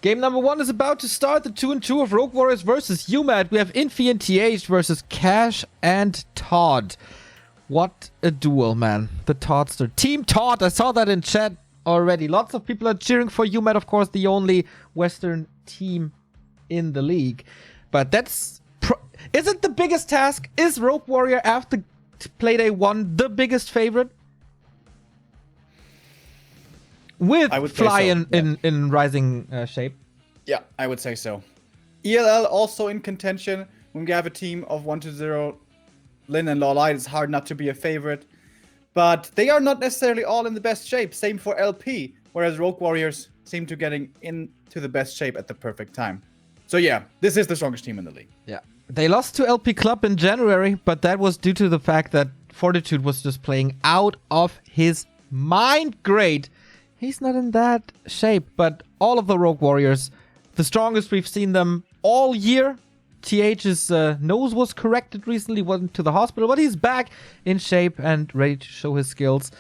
Game number 1 is about to start. The 2-2 of Rogue Warriors versus uMaD. We have Infi and TH versus Cash and Todd. What a duel, man. The Toddster. Team Todd. I saw that in chat already. Lots of people are cheering for uMaD, of course, the only Western team in the league. But that's... Is it the biggest task? Is Rogue Warrior after Playday 1 the biggest favorite? With Fly so. in rising shape. Yeah, I would say so. ELL also in contention. When we have a team of 1-0, Lin and Lawlight, it's hard not to be a favorite. But they are not necessarily all in the best shape. Same for LP, whereas Rogue Warriors seem to getting into the best shape at the perfect time. So yeah, this is the strongest team in the league. Yeah. They lost to LP Club in January, but that was due to the fact that Fortitude was just playing out of his mind. Great. He's not in that shape, but all of the Rogue Warriors, the strongest we've seen them all year. TH's nose was corrected recently, went to the hospital, but he's back in shape and ready to show his skills.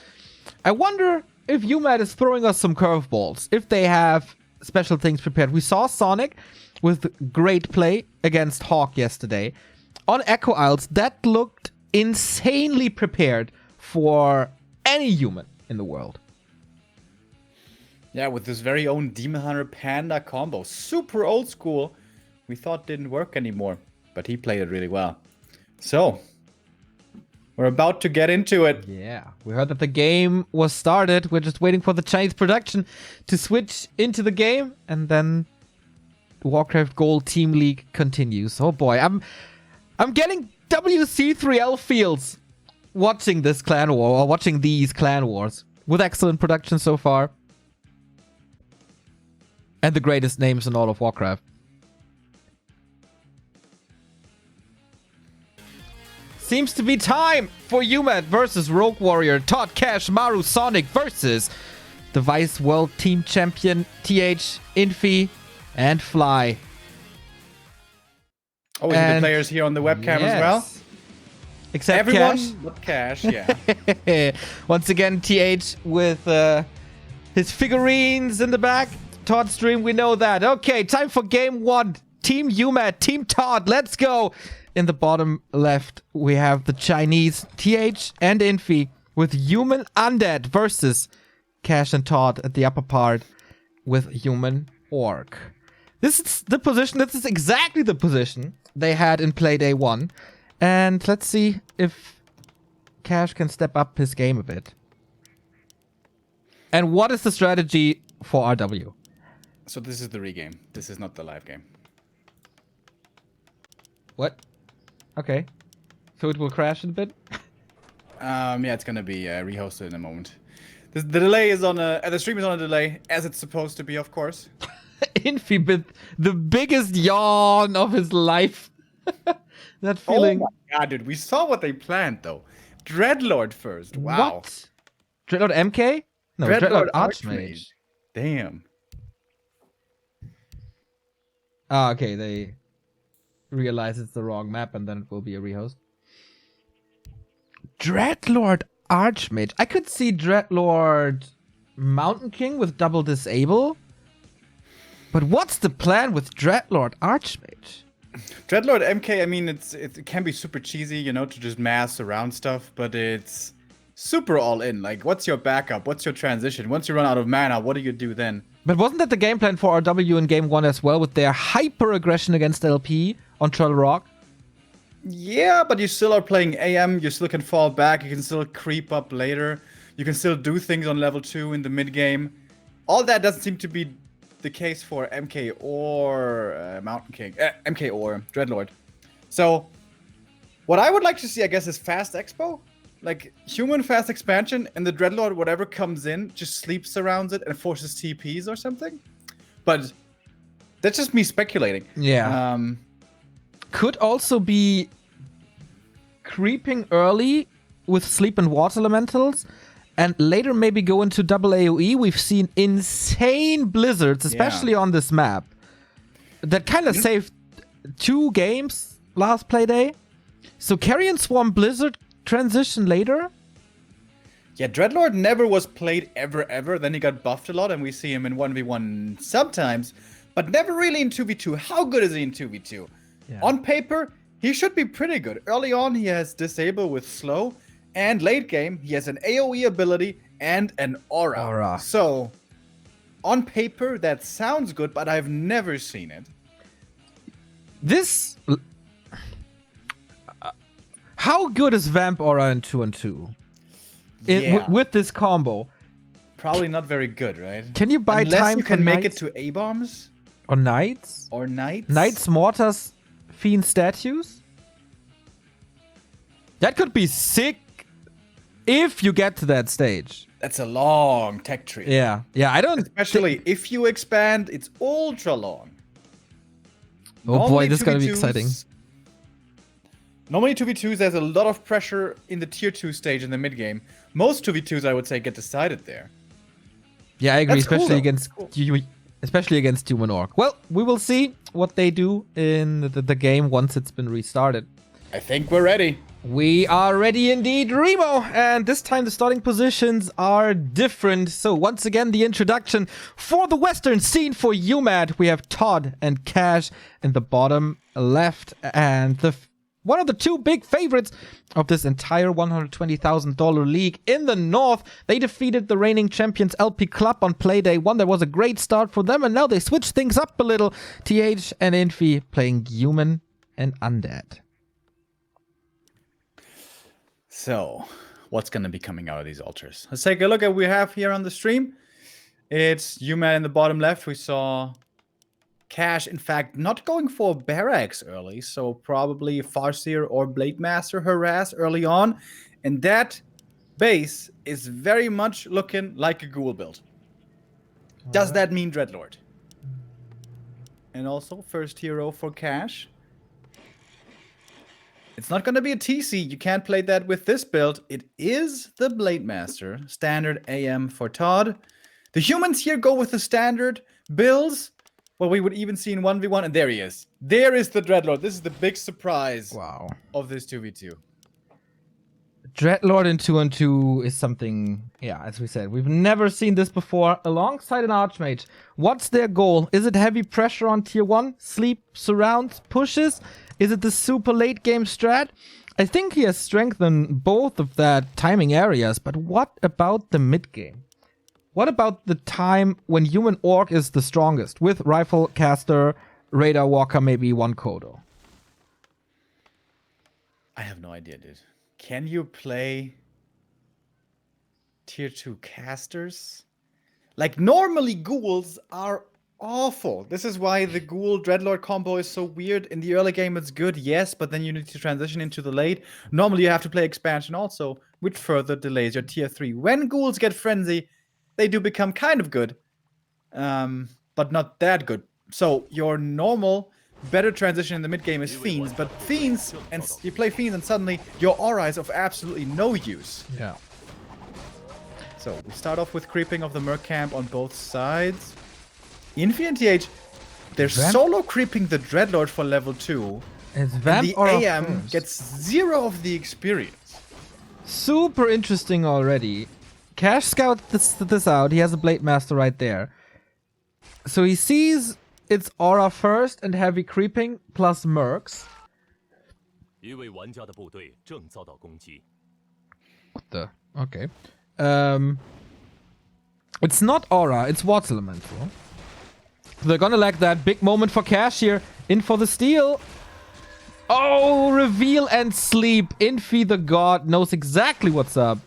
I wonder if uMaD is throwing us some curveballs, if they have special things prepared. We saw Sonic with great play against Hawk yesterday. On Echo Isles, that looked insanely prepared for any human in the world. Yeah, with this very own Demon Hunter Panda combo. Super old school. We thought didn't work anymore, but he played it really well. So, we're about to get into it. Yeah, we heard that the game was started. We're just waiting for the Chinese production to switch into the game, and then the Warcraft Gold Team League continues. Oh boy, I'm getting WC3R feels watching this clan war, or watching these clan wars, with excellent production so far. And the greatest names in all of Warcraft. Seems to be time for uMaD versus Rogue Warrior. Todd, Cash, Maru, Sonic versus the Vice World Team Champion, TH, Infi, and Fly. Oh, we have the players here on the webcam as well? Except everyone Cash. but Cash, yeah. Once again, TH with his figurines in the back. Todd stream, we know that. Okay, time for game 1. Team uMaD, Team Todd, let's go. In the bottom left, we have the Chinese TH and Infi with Human Undead versus Cash and Todd at the upper part with Human Orc. This is the position, this is exactly the position they had in Playday 1. And let's see if Cash can step up his game a bit. And what is the strategy for RW? So this is the regame. This is not the live game. What? Okay. So it will crash in a bit? Yeah, it's gonna be rehosted in a moment. The delay is on the stream is on a delay, as it's supposed to be, of course. Infi with the biggest yawn of his life. That feeling. Oh my god, dude, we saw what they planned though. Dreadlord first. Wow. What? Dreadlord MK? No, Dreadlord Archmage. Damn. Ah, okay, they realize it's the wrong map and then it will be a rehost. Dreadlord Archmage. I could see Dreadlord Mountain King with double disable. But what's the plan with Dreadlord Archmage? Dreadlord MK, I mean, it can be super cheesy, you know, to just mass around stuff, but it's super all in. Like, what's your backup? What's your transition? Once you run out of mana, what do you do then? But wasn't that the game plan for RW in game 1 as well, with their hyper aggression against LP on Troll Rock? Yeah, but you still are playing AM, you still can fall back, you can still creep up later, you can still do things on level 2 in the mid game. All that doesn't seem to be the case for MK or Mountain King, MK or Dreadlord. So, what I would like to see, I guess, is fast expo. Like, human fast expansion, and the Dreadlord, whatever comes in, just sleeps around it and forces TPs or something. But that's just me speculating. Yeah. Could also be creeping early with sleep and water elementals, and later maybe go into double AoE. We've seen insane blizzards, especially on this map, that kind of saved 2 games last Playday. So Carrion Swarm Blizzard transition later? Yeah, Dreadlord never was played ever. Then he got buffed a lot, and we see him in 1v1 sometimes. but never really in 2v2. How good is he in 2v2? Yeah. On paper, he should be pretty good. Early on, he has Disable with Slow, and late game, he has an AoE ability and an aura. So, on paper, that sounds good, but I've never seen it. This... how good is Vamp Aura in 2-on-2? With this combo? Probably not very good, right? Can you buy Unless time you can make Knights? it to A-bombs? Or Knights? Or Knights? Knights, Mortars, Fiend statues? That could be sick if you get to that stage. That's a long tech tree. Yeah, I don't... Especially if you expand, it's ultra long. Oh boy, this is gonna be exciting. Normally 2v2s, there's a lot of pressure in the tier 2 stage in the mid game. Most 2v2s, I would say, get decided there. Yeah, I agree, That's especially cool, especially against human orc. Well, we will see what they do in the game once it's been restarted. I think we're ready. We are ready indeed, Remo, and this time the starting positions are different. So once again, the introduction for the Western scene for uMaD. We have Todd and Cash in the bottom left, and one of the two big favorites of this entire $120,000 league in the north. They defeated the reigning champions LP Club on Playday 1. That was a great start for them, and now they switch things up a little. TH and Infi playing human and undead. So, what's going to be coming out of these altars? Let's take a look at what we have here on the stream. It's uMaD in the bottom left. We saw Cash, in fact, not going for Barracks early, so probably Farseer or Blade Master harass early on. And that base is very much looking like a ghoul build. Does that mean Dreadlord? And also, first hero for Cash. It's not going to be a TC. You can't play that with this build. It is the Blade Master. Standard AM for Todd. The humans here go with the standard builds. Well, we would even see in 1v1. And there he is. There is the Dreadlord. This is the big surprise of this 2v2. Dreadlord in 2-on-2 is something, yeah, as we said, we've never seen this before. Alongside an Archmage, what's their goal? Is it heavy pressure on tier 1? Sleep, surrounds, pushes? Is it the super late game strat? I think he has strengthened both of that timing areas, but what about the mid game? What about the time when human orc is the strongest with rifle, caster, radar walker, maybe one Kodo? I have no idea, dude. Can you play tier 2 casters? Like, normally ghouls are awful. This is why the ghoul Dreadlord combo is so weird. In the early game, it's good, yes, but then you need to transition into the late. Normally, you have to play expansion also, which further delays your tier 3. When ghouls get frenzy, they do become kind of good, but not that good. So your normal, better transition in the mid game is Fiends, but Fiends, and you play Fiends and suddenly your aura is of absolutely no use. Yeah. So we start off with creeping of the Merc camp on both sides. Infi and TH, they're solo creeping the Dreadlord for level 2. It's Vamp and the AM gets 0 of the experience. Super interesting already. Cash scout this out. He has a Blade Master right there. So he sees its aura first and heavy creeping plus mercs. What the? Okay. It's not aura, it's water elemental. They're gonna lack that big moment for Cash here. In for the steal. Oh, reveal and sleep. Infi the god knows exactly what's up.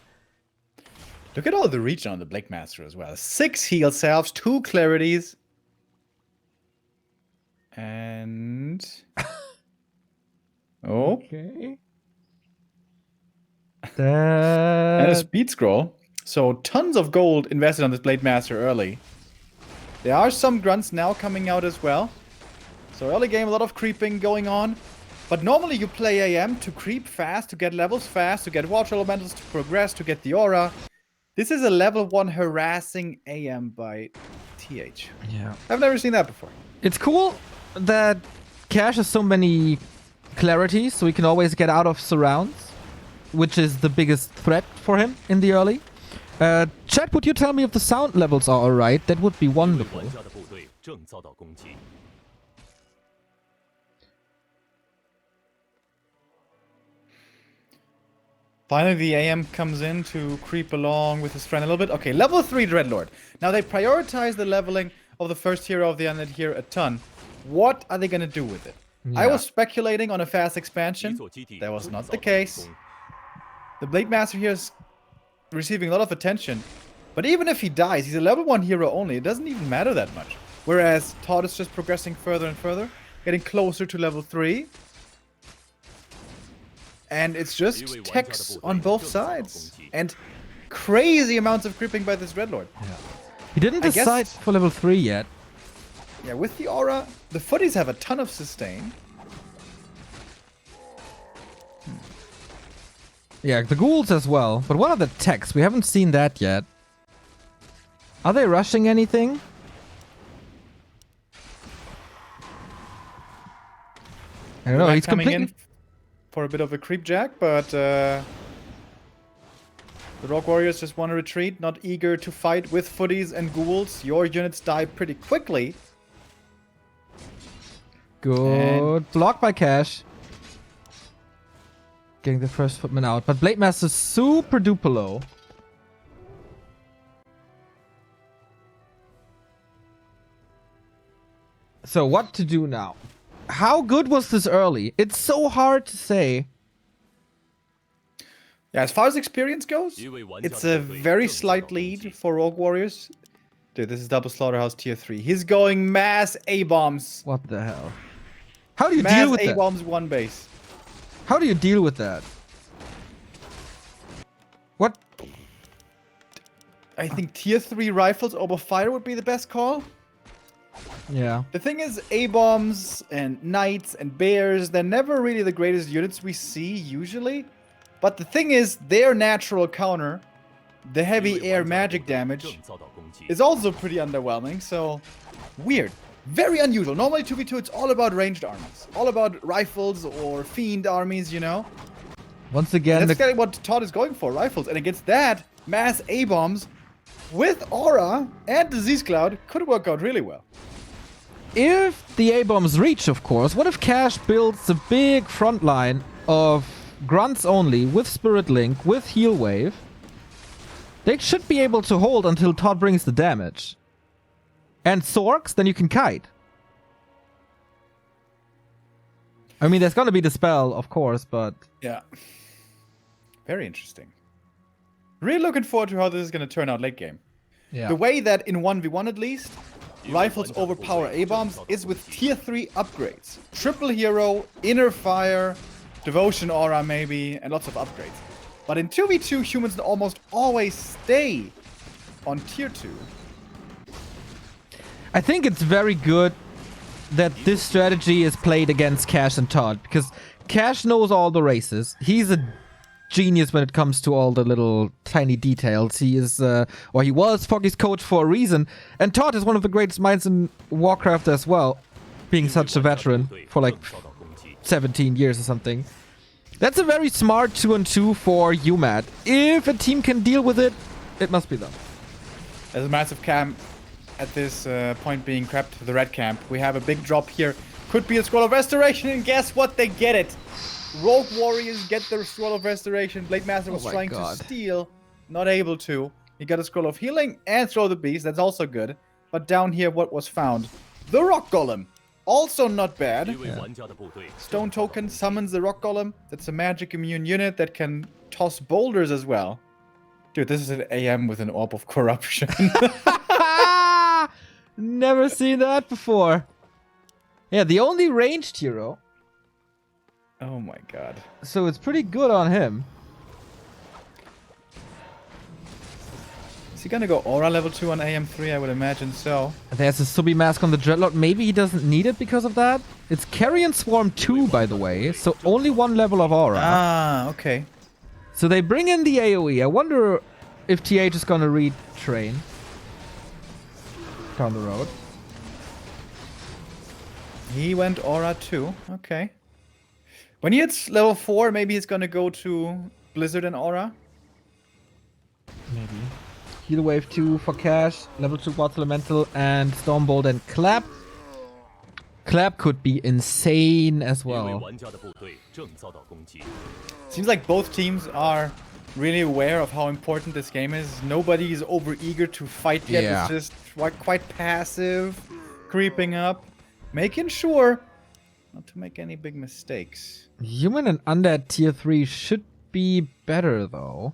Look at all the reach on the Blade Master as well. 6 heal salves, 2 clarities. And... oh. Okay. And a speed scroll. So tons of gold invested on this Blade Master early. There are some grunts now coming out as well. So early game, a lot of creeping going on. But normally you play AM to creep fast, to get levels fast, to get water elementals, to progress, to get the aura. This is a level 1 harassing AM by TH. Yeah. I've never seen that before. It's cool that Cash has so many clarities, so he can always get out of surrounds, which is the biggest threat for him in the early. Chat, would you tell me if the sound levels are alright? That would be wonderful. Finally, the AM comes in to creep along with his friend a little bit. Okay, level 3 Dreadlord. Now, they prioritize the leveling of the first hero of the Undead here a ton. What are they going to do with it? Yeah. I was speculating on a fast expansion. That was not the case. The Blade Master here is receiving a lot of attention. But even if he dies, he's a level 1 hero only. It doesn't even matter that much. Whereas Todd is just progressing further and further, getting closer to level 3. And it's just techs on both sides. And crazy amounts of creeping by this Dreadlord. Yeah. He didn't decide for level 3 yet. Yeah, with the aura, the footies have a ton of sustain. Yeah, the ghouls as well. But what are the techs? We haven't seen that yet. Are they rushing anything? I don't know. He's coming completely... in for a bit of a creep jack, but the Rogue Warriors just want to retreat, not eager to fight with footies and ghouls. Your units die pretty quickly. Good. Blocked by Cash. Getting the first footman out. But Blade Master's super duper low. So what to do now? How good was this early? It's so hard to say. Yeah, as far as experience goes, it's a very slight lead for Rogue Warriors. Dude, this is Double Slaughterhouse tier 3. He's going mass A-bombs. What the hell? How do you mass deal with that? A-bombs one base. How do you deal with that? What? I think tier 3 rifles over fire would be the best call. Yeah. The thing is, A-bombs and knights and bears, they're never really the greatest units we see usually. But the thing is, their natural counter, the heavy air magic damage, is also pretty underwhelming, so weird. Very unusual. Normally 2v2 it's all about ranged armies. All about rifles or fiend armies, you know? Once again, that's what Todd is going for, rifles. And against that, mass A-bombs with aura and disease cloud could work out really well. If the A-bombs reach, of course, what if Cash builds a big front line of grunts only, with Spirit Link, with Heal Wave? They should be able to hold until Todd brings the damage. And Sorks, then you can kite. I mean, there's gonna be the spell, of course, but... Yeah. Very interesting. Really looking forward to how this is gonna turn out late game. Yeah. The way that in 1v1 at least, rifles overpower A-bombs is with tier 3 upgrades. Triple hero, inner fire, devotion aura maybe, and lots of upgrades. But in 2v2, humans almost always stay on tier 2. I think it's very good that this strategy is played against Cash and Todd, because Cash knows all the races. He's a genius when it comes to all the little tiny details. He is, or he was Foggy's coach for a reason. And Todd is one of the greatest minds in Warcraft as well, being such a veteran for like 17 years or something. That's a very smart 2-on-2 for uMaD. If a team can deal with it, it must be them. There's a massive camp at this point being crept to the red camp. We have a big drop here. Could be a Scroll of Restoration, and guess what? They get it. Rogue Warriors get the Scroll of Restoration. Blade Master was trying to steal, not able to. He got a Scroll of Healing and Throw the Beast. That's also good. But down here, what was found? The Rock Golem. Also not bad. Yeah. Stone Token summons the Rock Golem. That's a magic immune unit that can toss boulders as well. Dude, this is an AM with an Orb of Corruption. Never seen that before. Yeah, the only ranged hero. Oh my god. So it's pretty good on him. Is he gonna go Aura level 2 on AM3? I would imagine so. There's a Subi Mask on the Dreadlord. Maybe he doesn't need it because of that. It's Carrion Swarm 2, by the way. So only one level of Aura. Ah, okay. So they bring in the AoE. I wonder if TH is gonna retrain down the road. He went Aura 2. Okay. When he hits level 4, maybe he's gonna go to Blizzard and Aura. Maybe. Heal Wave 2 for Cash. Level 2 Water Elemental and Stormbolt and Clap. Clap could be insane as well. Seems like both teams are really aware of how important this game is. Nobody is over eager to fight yet. Yeah. It's just quite passive, creeping up, making sure not to make any big mistakes. Human and Undead tier 3 should be better though.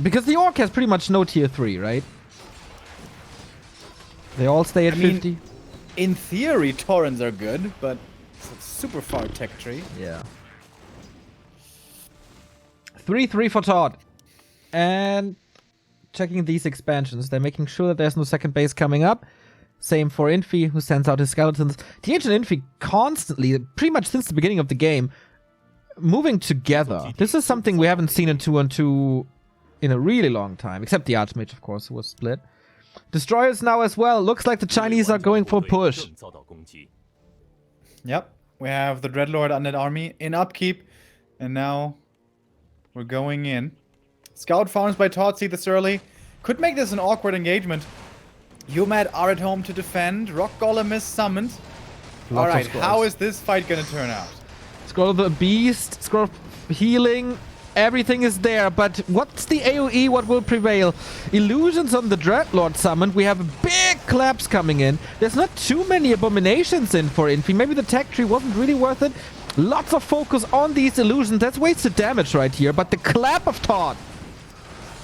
Because the Orc has pretty much no tier 3, right? They all stay at 50. In theory, Taurens are good, but it's a super far tech tree. Yeah. 3-3 for Todd. And checking these expansions. They're making sure that there's no second base coming up. Same for Infi, who sends out his skeletons. TH and Infi constantly, pretty much since the beginning of the game, moving together. This is something we haven't seen in 2-on-2 in a really long time. Except the Archmage, of course, who was split. Destroyers now as well. Looks like the Chinese are going for push. Yep. We have the Dreadlord Undead Army in upkeep. And now we're going in. Scout farms by Todd see this early. Could make this an awkward engagement. uMaD are at home to defend. Rock Golem is summoned. Alright, how is this fight gonna turn out? Scroll of the Beast, Scroll of Healing. Everything is there, but what's the AoE? What will prevail? Illusions on the Dreadlord summoned. We have big claps coming in. There's not too many abominations in for Infi. Maybe the tech tree wasn't really worth it. Lots of focus on these illusions. That's wasted damage right here, but the clap of Todd.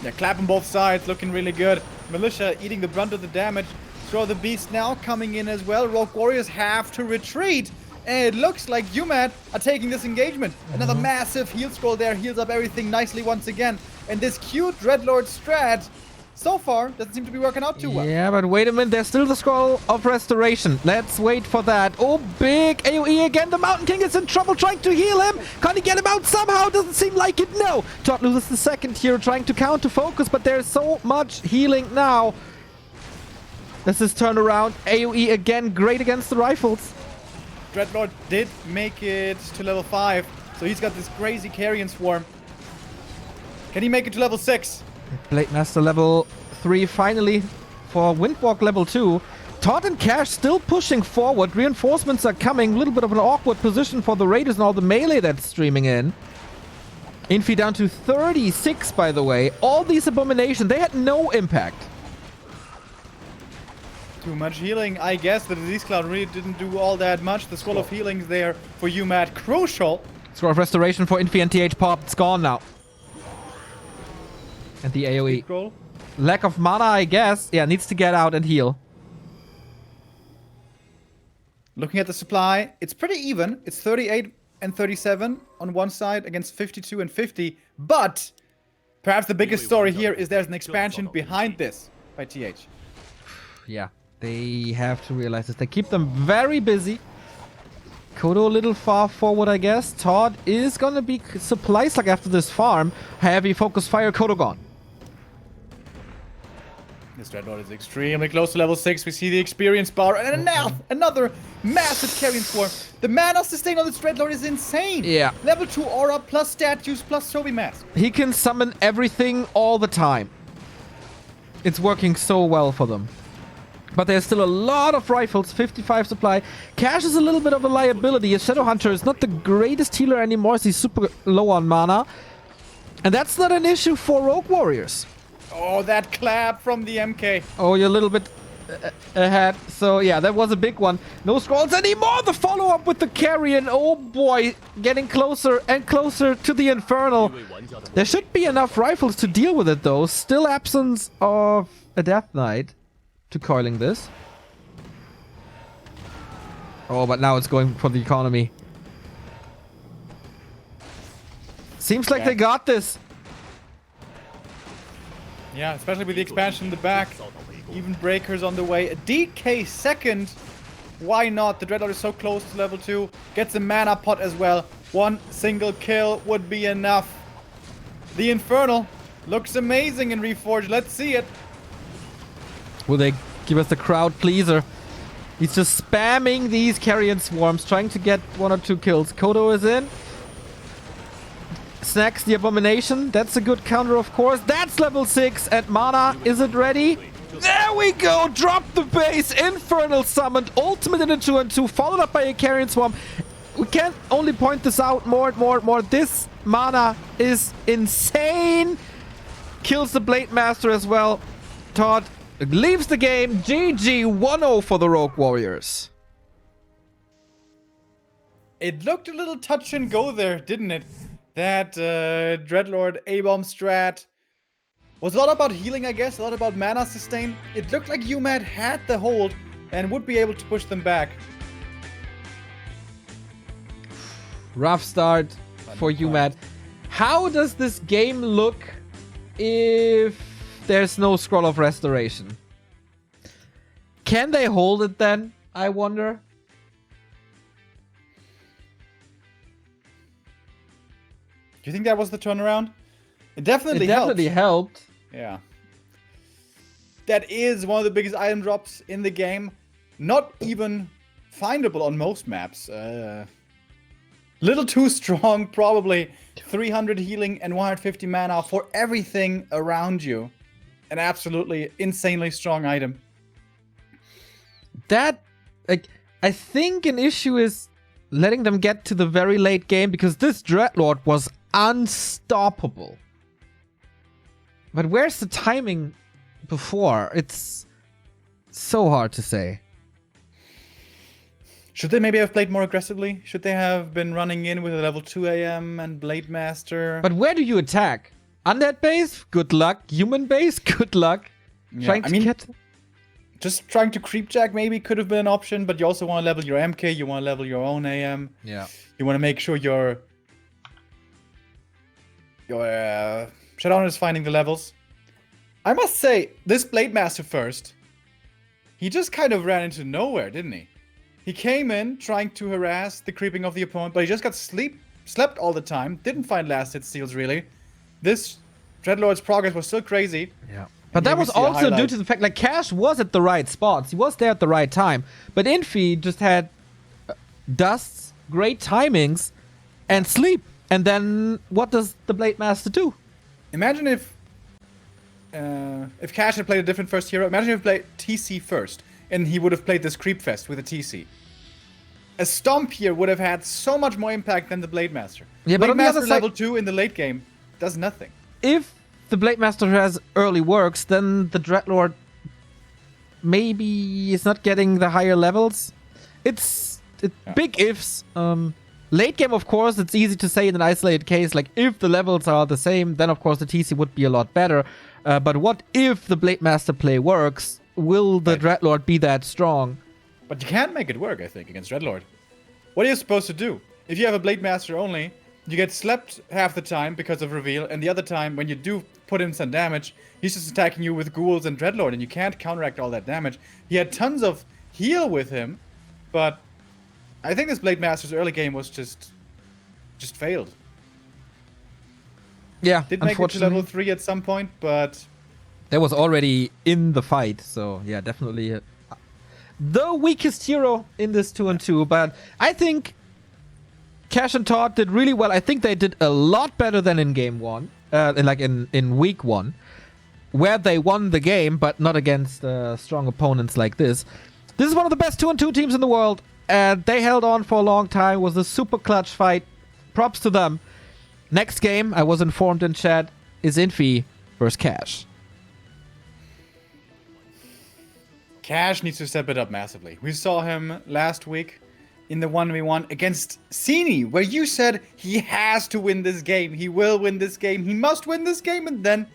Yeah, clap on both sides, looking really good. Militia eating the brunt of the damage. Throw the Beast now coming in as well. Rogue Warriors have to retreat. And it looks like uMaD are taking this engagement. Another massive heal scroll there. Heals up everything nicely once again. And this cute Dreadlord strat, so far, doesn't seem to be working out too well. Yeah, but wait a minute. There's still the Scroll of Restoration. Let's wait for that. Oh, big AoE again. The Mountain King is in trouble trying to heal him. Can he get him out somehow? Doesn't seem like it. No. Todd loses the second here trying to counter focus, but there's so much healing now. This is turnaround. AoE again. Great against the rifles. Dreadlord did make it to level 5, so he's got this crazy Carrion Swarm. Can he make it to level 6? Blade Master level 3 finally for Windwalk level 2. Todd and Cash still pushing forward. Reinforcements are coming. A little bit of an awkward position for the Raiders and all the melee that's streaming in. Infi down to 36, by the way. All these abominations, they had no impact. Too much healing, I guess. The Disease Cloud really didn't do all that much. The Scroll of Healing's there for uMaD. Crucial. Scroll of Restoration for Infi and TH Pop. It's gone now. And the AoE. Scroll. Lack of mana, I guess. Yeah, needs to get out and heal. Looking at the supply, it's pretty even. It's 38 and 37 on one side against 52 and 50. But perhaps the biggest story here is there's an expansion behind this by TH. Yeah. They have to realize this. They keep them very busy. Kodo a little far forward, I guess. Todd is gonna be supply slug after this farm. Heavy focus fire, Kodo gone. This Dreadlord is extremely close to level 6. We see the experience bar. And now another massive Carrion Swarm. The mana sustain on this Dreadlord is insane. Yeah. Level 2 aura plus statues plus Toby Mask. He can summon everything all the time. It's working so well for them. But there's still a lot of rifles, 55 supply. Cash is a little bit of a liability. A Shadow Hunter is not the greatest healer anymore, as he's super low on mana. And that's not an issue for Rogue Warriors. Oh, that clap from the MK. Oh, you're a little bit ahead. So, yeah, that was a big one. No scrolls anymore. The follow-up with the Carrion. Oh, boy. Getting closer and closer to the Infernal. There should be enough rifles to deal with it, though. Still absence of a Death Knight to coiling this. Oh, but now it's going for the economy. Seems like they got this. Yeah, especially with the expansion in the back. Even breakers on the way. A DK second. Why not? The Dreadlord is so close to level 2. Gets a mana pot as well. One single kill would be enough. The Infernal looks amazing in Reforged. Let's see it. Will they give us the crowd pleaser? He's just spamming these Carrion Swarms, trying to get 1 or 2 kills. Kodo is in. What's next? The Abomination. That's a good counter, of course. That's level 6. And Mana, is it ready? There we go! Drop the base. Infernal summoned. Ultimate in a 2-on-2. Followed up by a Carrion Swarm. We can't only point this out more and more and more. This Mana is insane. Kills the Blade Master as well. Todd leaves the game. GG 1-0 for the Rogue Warriors. It looked a little touch and go there, didn't it? That Dreadlord A-bomb strat was a lot about healing, I guess, a lot about mana sustain. It looked like uMaD had the hold and would be able to push them back. Rough start for uMaD. How does this game look if there's no Scroll of Restoration? Can they hold it then, I wonder? Do you think that was the turnaround? It definitely helped. Yeah. That is one of the biggest item drops in the game. Not even findable on most maps. Little too strong, probably. 300 healing and 150 mana for everything around you. An absolutely insanely strong item. That, like, I think an issue is letting them get to the very late game, because this Dreadlord was unstoppable. But where's the timing before? It's so hard to say. Should they maybe have played more aggressively? Should they have been running in with a level 2 AM and Blade Master? But where do you attack? Undead base? Good luck. Human base? Good luck. Yeah, just trying to creepjack maybe could have been an option, but you also want to level your MK, you want to level your own AM. Yeah. You want to make sure your Shadowrun is finding the levels. I must say, this Blade Master first, he just kind of ran into nowhere, didn't he? He came in trying to harass the creeping of the opponent, but he just got slept all the time. Didn't find last hit steals, really. This Dreadlord's progress was still crazy. Yeah. But that was also due to the fact, like, Cash was at the right spots. He was there at the right time. But Infi just had dusts, great timings, and sleep. And then what does the Blade Master do? Imagine if Cash had played a different first hero. Imagine if he played TC first, and he would have played this Creep Fest with a TC. A Stomp here would have had so much more impact than the Blade Master. Yeah, Blade but on the Master other side, level 2 in the late game does nothing. If the Blade Master has early works, then the Dreadlord maybe is not getting the higher levels. It's big ifs. Late game, of course, it's easy to say in an isolated case, like, if the levels are the same, then of course the TC would be a lot better. But what if the Blade Master play works? Will the Dreadlord be that strong? But you can't make it work, I think, against Dreadlord. What are you supposed to do? If you have a Blade Master only, you get slept half the time because of reveal, and the other time, when you do put in some damage, he's just attacking you with ghouls and Dreadlord, and you can't counteract all that damage. He had tons of heal with him, but I think this Blade Master's early game was just failed. Yeah, Did make it to level 3 at some point, but that was already in the fight, so yeah, definitely the weakest hero in this 2-on-2. But I think Cash and Todd did really well. I think they did a lot better than in game 1, in week 1, where they won the game, but not against strong opponents like this. This is one of the best 2-on-2 teams in the world, and they held on for a long time. It was a super clutch fight. Props to them. Next game, I was informed in chat, is Infi versus Cash. Cash needs to step it up massively. We saw him last week in the 1v1 against Soni, where you said he has to win this game. He will win this game. He must win this game, and then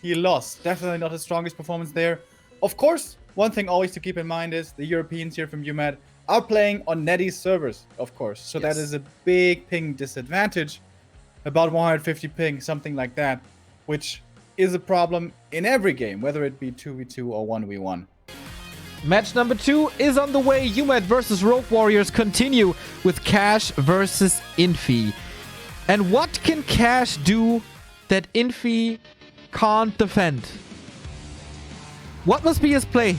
he lost. Definitely not his strongest performance there. Of course, one thing always to keep in mind is the Europeans here from uMaD are playing on Netty's servers, of course. So Yes. that is a big ping disadvantage. About 150 ping, something like that, which is a problem in every game, whether it be 2v2 or 1v1. Match number 2 is on the way. uMaD versus Rogue Warriors continue with Cash versus Infi. And what can Cash do that Infi can't defend? What must be his play?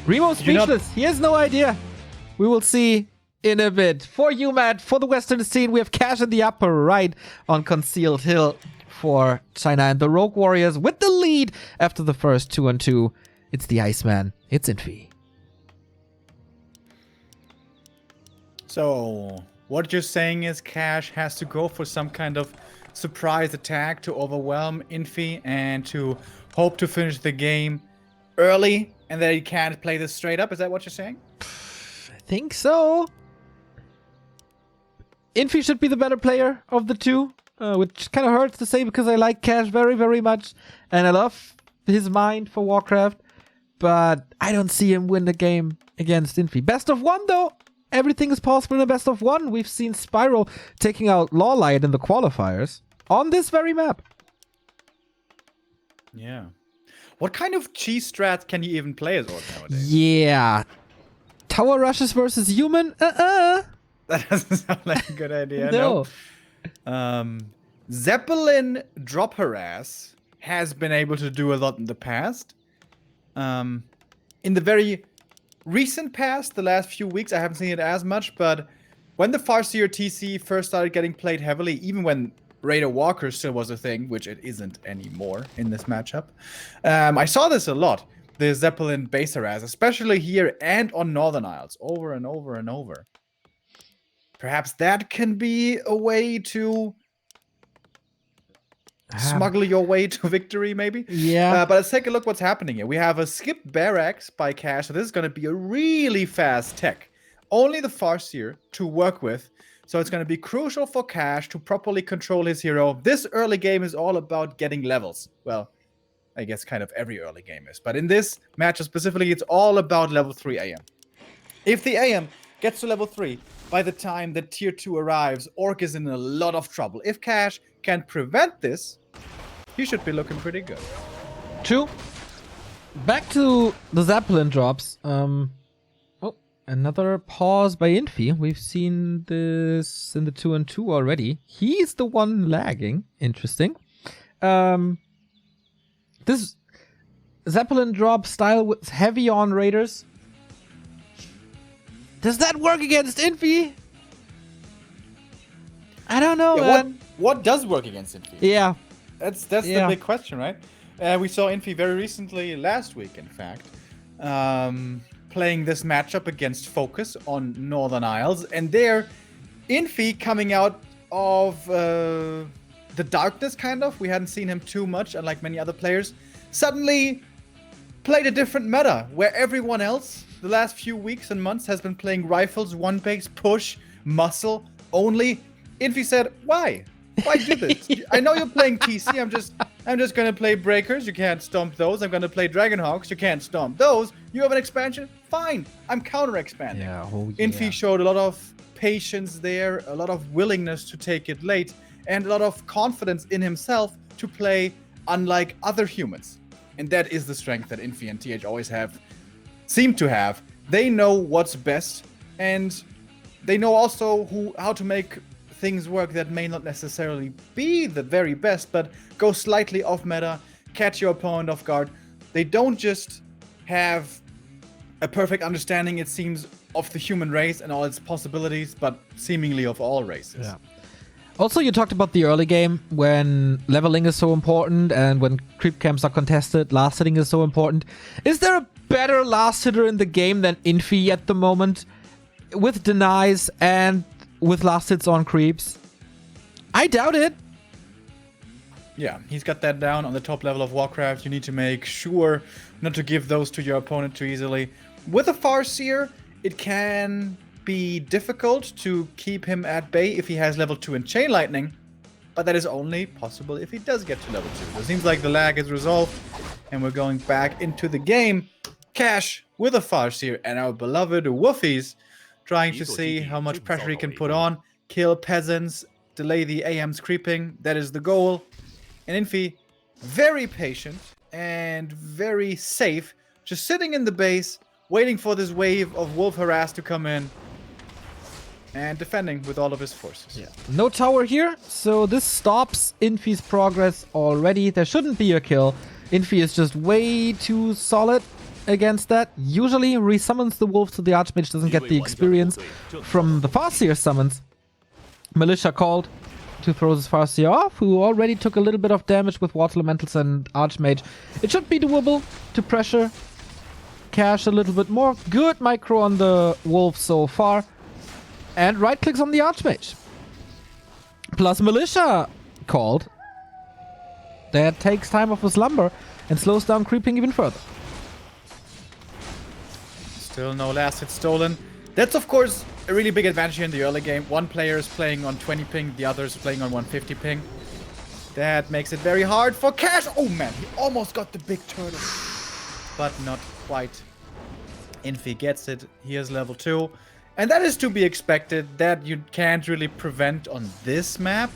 Remo speechless. He has no idea. We will see in a bit. For uMaD, for the Western scene, we have Cash in the upper right on Concealed Hill for China and the Rogue Warriors with the lead after the first 2-on-2. It's the Iceman. It's Infi. So, what you're saying is Cash has to go for some kind of surprise attack to overwhelm Infi and to hope to finish the game early and that he can't play this straight up. Is that what you're saying? I think so. Infi should be the better player of the two, which kind of hurts to say because I like Cash very, very much and I love his mind for Warcraft, but I don't see him win the game against Infi. Best of one, though. Everything is possible in a best of one. We've seen Spiral taking out Lawlight in the qualifiers on this very map. Yeah. What kind of cheese strat can you even play as Orc nowadays? Yeah. Tower rushes versus human? That doesn't sound like a good idea. No. Zeppelin drop harass has been able to do a lot in the past. In the very recent past, the last few weeks, I haven't seen it as much, but when the Farseer TC first started getting played heavily, even when Raider Walker still was a thing, which it isn't anymore in this matchup, I saw this a lot. The Zeppelin base harass, especially here and on Northern Isles, over and over and over. Perhaps that can be a way to smuggle your way to victory, maybe? Yeah. But let's take a look what's happening here. We have a skip barracks by Cash, so this is going to be a really fast tech. Only the Farseer to work with, so it's going to be crucial for Cash to properly control his hero. This early game is all about getting levels. Well, I guess kind of every early game is. But in this match specifically, it's all about level 3 AM. If the AM gets to level 3, by the time that tier 2 arrives, Orc is in a lot of trouble. If Cash can prevent this, he should be looking pretty good. True. Back to the Zeppelin drops. Oh, another pause by Infi. We've seen this in the 2-on-2 already. He's the one lagging. Interesting. This Zeppelin drop style was heavy on Raiders. Does that work against Infi? I don't know, man. What does work against Infi? Yeah. That's the big question, right? We saw Infi very recently, last week, in fact, playing this matchup against Focus on Northern Isles. And there, Infi coming out of the darkness, kind of. We hadn't seen him too much, unlike many other players. Suddenly played a different meta, where everyone else, the last few weeks and months, has been playing rifles, one base, push, muscle, only. Infi said, why? Why do this? I know you're playing TC. I'm just gonna play Breakers. You can't stomp those. I'm gonna play Dragonhawks. You can't stomp those. You have an expansion? Fine. I'm counter expanding. Yeah, oh yeah. Infi showed a lot of patience there, a lot of willingness to take it late, and a lot of confidence in himself to play unlike other humans. And that is the strength that Infi and TH always seem to have. They know what's best, and they know also how to make things work that may not necessarily be the very best, but go slightly off meta, catch your opponent off guard. They don't just have a perfect understanding, it seems, of the human race and all its possibilities, but seemingly of all races. Yeah. Also, you talked about the early game when leveling is so important and when creep camps are contested, last hitting is so important. Is there a better last hitter in the game than Infi at the moment? With denies and with last hits on creeps? I doubt it. Yeah, he's got that down on the top level of Warcraft. You need to make sure not to give those to your opponent too easily. With a Farseer, it can be difficult to keep him at bay if he has level 2 in Chain Lightning, but that is only possible if he does get to level 2. So it seems like the lag is resolved, and we're going back into the game. Cash with a Farseer and our beloved Woofies, trying to see how much pressure he can put on, kill peasants, delay the AM's creeping. That is the goal. And Infi, very patient and very safe, just sitting in the base, waiting for this wave of wolf harass to come in, and defending with all of his forces. Yeah. No tower here, so this stops Infi's progress already. There shouldn't be a kill. Infi is just way too solid against that. Usually resummons the wolf so the Archmage doesn't get the experience from the Farseer summons. Militia called to throw his Farseer off, who already took a little bit of damage with Water Elementals and Archmage. It should be doable to pressure Cash a little bit more. Good micro on the wolf so far. And right clicks on the Archmage. Plus Militia called. That takes time off his slumber and slows down creeping even further. Still no last hit stolen. That's of course a really big advantage here in the early game. One player is playing on 20 ping, the other is playing on 150 ping. That makes it very hard for Cash. Oh man, he almost got the big turtle. But not quite. Infi gets it. Here's level 2. And that is to be expected. That you can't really prevent on this map.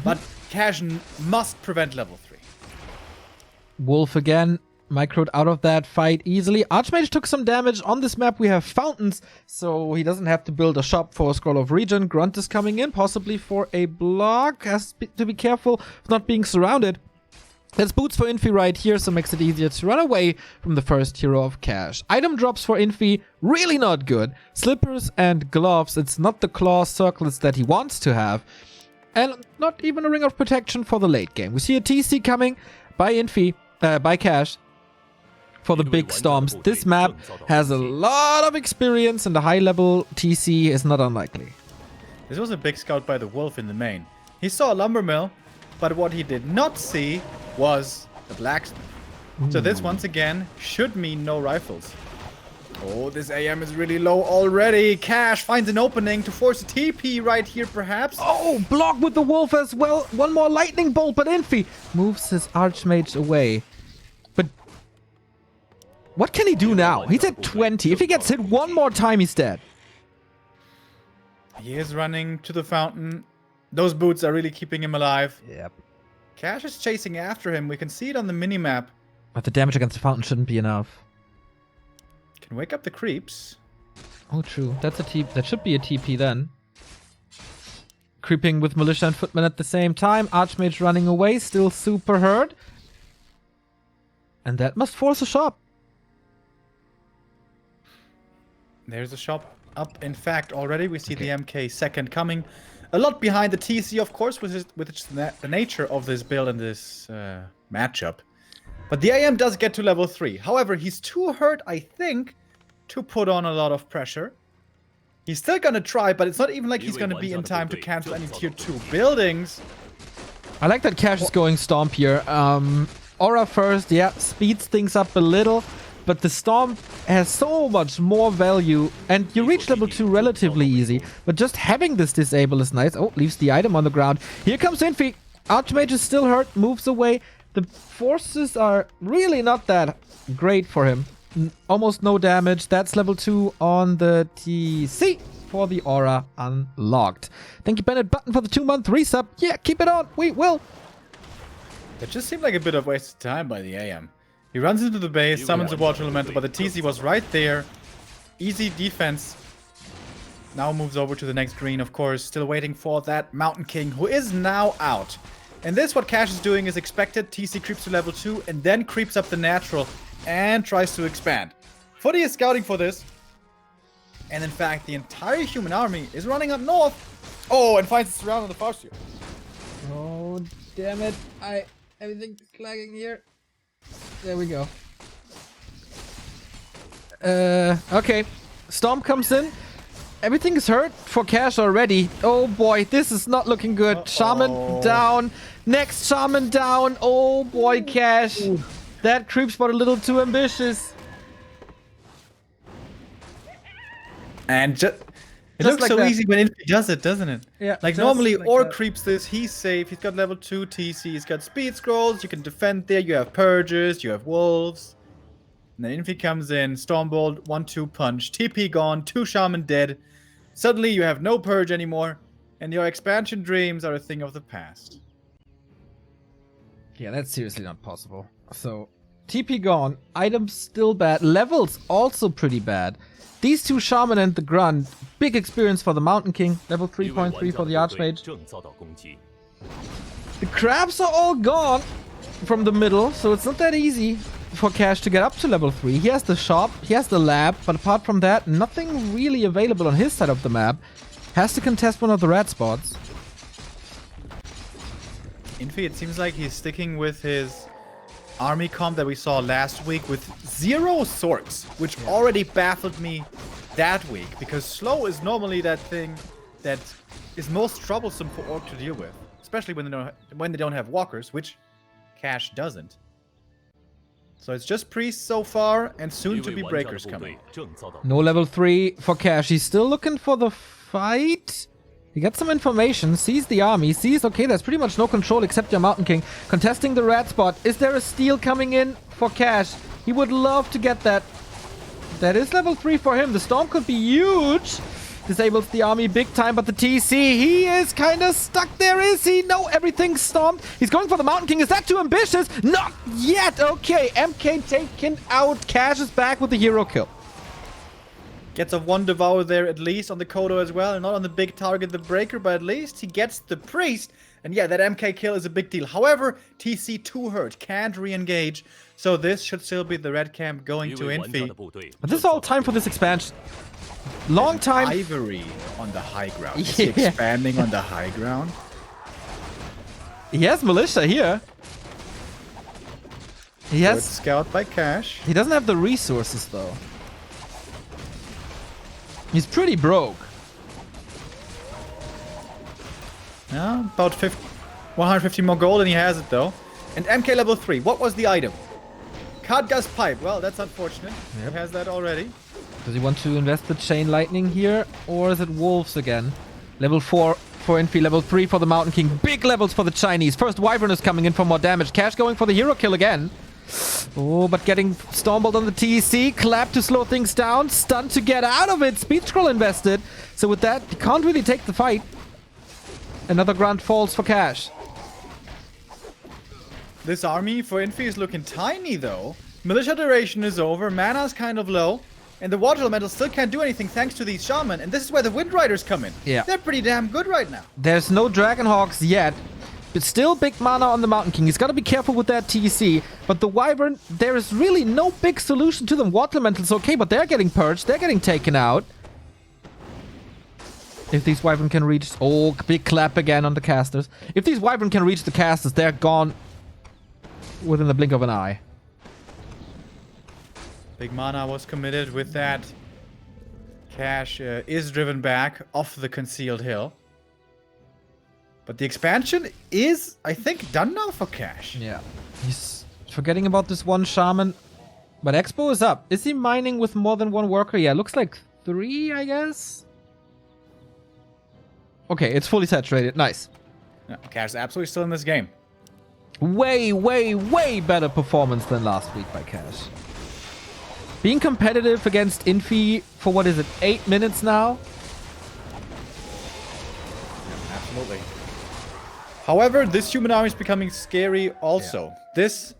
But Cash must prevent level 3. Wolf again. Microed out of that fight easily. Archmage took some damage. On this map we have fountains, so he doesn't have to build a shop for a Scroll of Regen. Grunt is coming in, possibly for a block. Has to be careful of not being surrounded. There's boots for Infi right here, so makes it easier to run away from the first hero of Cash. Item drops for Infi, really not good. Slippers and gloves. It's not the claw circlets that he wants to have. And not even a ring of protection for the late game. We see a TC coming by Infi, by Cash. For the big storms. This map has a lot of experience and a high level TC is not unlikely. This was a big scout by the wolf in the main. He saw a lumber mill, but what he did not see was the blacksmith. So this once again should mean no rifles. Oh, this AM is really low already. Cash finds an opening to force a TP right here perhaps. Oh, block with the wolf as well. One more lightning bolt, but Infi moves his Archmage away. But what can he do now? He's at 20. If he gets hit one more time, he's dead. He is running to the fountain. Those boots are really keeping him alive. Yep. Cash is chasing after him. We can see it on the minimap. But the damage against the fountain shouldn't be enough. Can wake up the creeps. Oh, true. That's a TP. That should be a TP then. Creeping with Militia and Footman at the same time. Archmage running away. Still super hurt. And that must force a shop. There's a shop up. In fact, already we see the MK second coming. A lot behind the TC, of course, with the nature of this build and this matchup. But the AM does get to level 3. However, he's too hurt, I think, to put on a lot of pressure. He's still gonna try, but it's not even like he's gonna be in time to cancel any tier 2 buildings. I like that Cash is going Stomp here. Aura first, yeah, speeds things up a little. But the Storm has so much more value, and you reach level 2 relatively easy. But just having this disable is nice. Oh, leaves the item on the ground. Here comes Infi. Archmage is still hurt, moves away. The forces are really not that great for him. Almost no damage. That's level 2 on the TC for the Aura unlocked. Thank you, Bennett Button, for the 2-month resub. Yeah, keep it on. We will. That just seemed like a bit of wasted time by the AM. He runs into the base, summons a Water Elemental, but the TC was right there. Easy defense. Now moves over to the next green, of course. Still waiting for that Mountain King, who is now out. And this, what Cash is doing, is expected. TC creeps to level 2 and then creeps up the natural and tries to expand. Footy is scouting for this. And in fact, the entire human army is running up north. Oh, and finds its surround on the Farseer. Oh, damn it. Everything's lagging here. There we go. Okay. Storm comes in. Everything is hurt for Cash already. Oh boy, this is not looking good. Shaman down. Next Shaman down. Oh boy, Cash. That creep spot a little too ambitious. And it looks like so easy when Infi does it, doesn't it? Yeah. Like normally, or creeps this, he's safe. He's got level 2 TC, he's got speed scrolls, you can defend there, you have purges, you have wolves. And then Infi comes in, Stormbolt, 1-2 punch, TP gone, 2 shaman dead. Suddenly you have no purge anymore, and your expansion dreams are a thing of the past. Yeah, that's seriously not possible. So, TP gone, items still bad, levels also pretty bad. These 2 Shaman and the Grunt, big experience for the Mountain King, level 3.3 for the Archmage. The crabs are all gone from the middle, so it's not that easy. for Cash to get up to level 3. He has the shop, he has the lab, but apart from that, nothing really available on his side of the map. Has to contest one of the red spots. Infi, it seems like he's sticking with his army comp that we saw last week with 0 swords, which already baffled me that week, because slow is normally that thing that is most troublesome for Orc to deal with, especially when they don't have walkers, which Cash doesn't. So it's just priests so far, and soon to be breakers coming. No level 3 for Cash. He's still looking for the fight. He got some information, sees the army, sees, okay, there's pretty much no control except your Mountain King. Contesting the red spot. Is there a steal coming in for Cash? He would love to get that. That is level 3 for him. The storm could be huge. Disables the army big time, but the TC, he is kind of stuck there, is he? No, everything's stormed. He's going for the Mountain King. Is that too ambitious? Not yet. Okay, MK taken out. Cash is back with the hero kill. Gets a 1 devour there at least on the Kodo as well, and not on the big target, the breaker, but at least he gets the priest. And yeah, that MK kill is a big deal. However, TC 2 hurt, can't re-engage. So this should still be the red camp going to Infi. But this is all time for this expansion. Long time. Ivory on the high ground. Is he expanding on the high ground? He has militia here. He has Good scout by Cash. He doesn't have the resources though. He's pretty broke. Yeah, about 150 more gold, and he has it though. And MK level 3. What was the item? Cardgas pipe. Well, that's unfortunate. He has that already. Does he want to invest the chain lightning here, or is it wolves again? Level 4 for Infi, level 3 for the Mountain King. Big levels for the Chinese. First Wyvern is coming in for more damage. Cash going for the hero kill again. Oh, but getting Stormbolt on the TEC. Clap to slow things down. Stun to get out of it. Speed Scroll invested. So with that, he can't really take the fight. Another Grunt falls for Cash. This army for Infi is looking tiny though. Militia duration is over. Mana's kind of low. And the Water Elemental still can't do anything thanks to these Shaman. And this is where the Wind Riders come in. Yeah. They're pretty damn good right now. There's no Dragonhawks yet. But still big mana on the Mountain King. He's got to be careful with that TC. But the Wyvern, there is really no big solution to them. Water Elemental's okay, but they're getting purged. They're getting taken out. If these Wyvern can reach... Oh, big clap again on the casters. If these Wyvern can reach the casters, they're gone within the blink of an eye. Big mana was committed with that. Cash is driven back off the concealed hill. But the expansion is, I think, done now for Cash. Yeah. He's forgetting about this one Shaman. But Expo is up. Is he mining with more than one worker? Yeah, looks like 3, I guess. Okay, it's fully saturated. Nice. Yeah, Cash is absolutely still in this game. Way, way, way better performance than last week by Cash. Being competitive against Infi for, what is it, 8 minutes now? Yeah, absolutely. However, this human army is becoming scary also. Yeah. This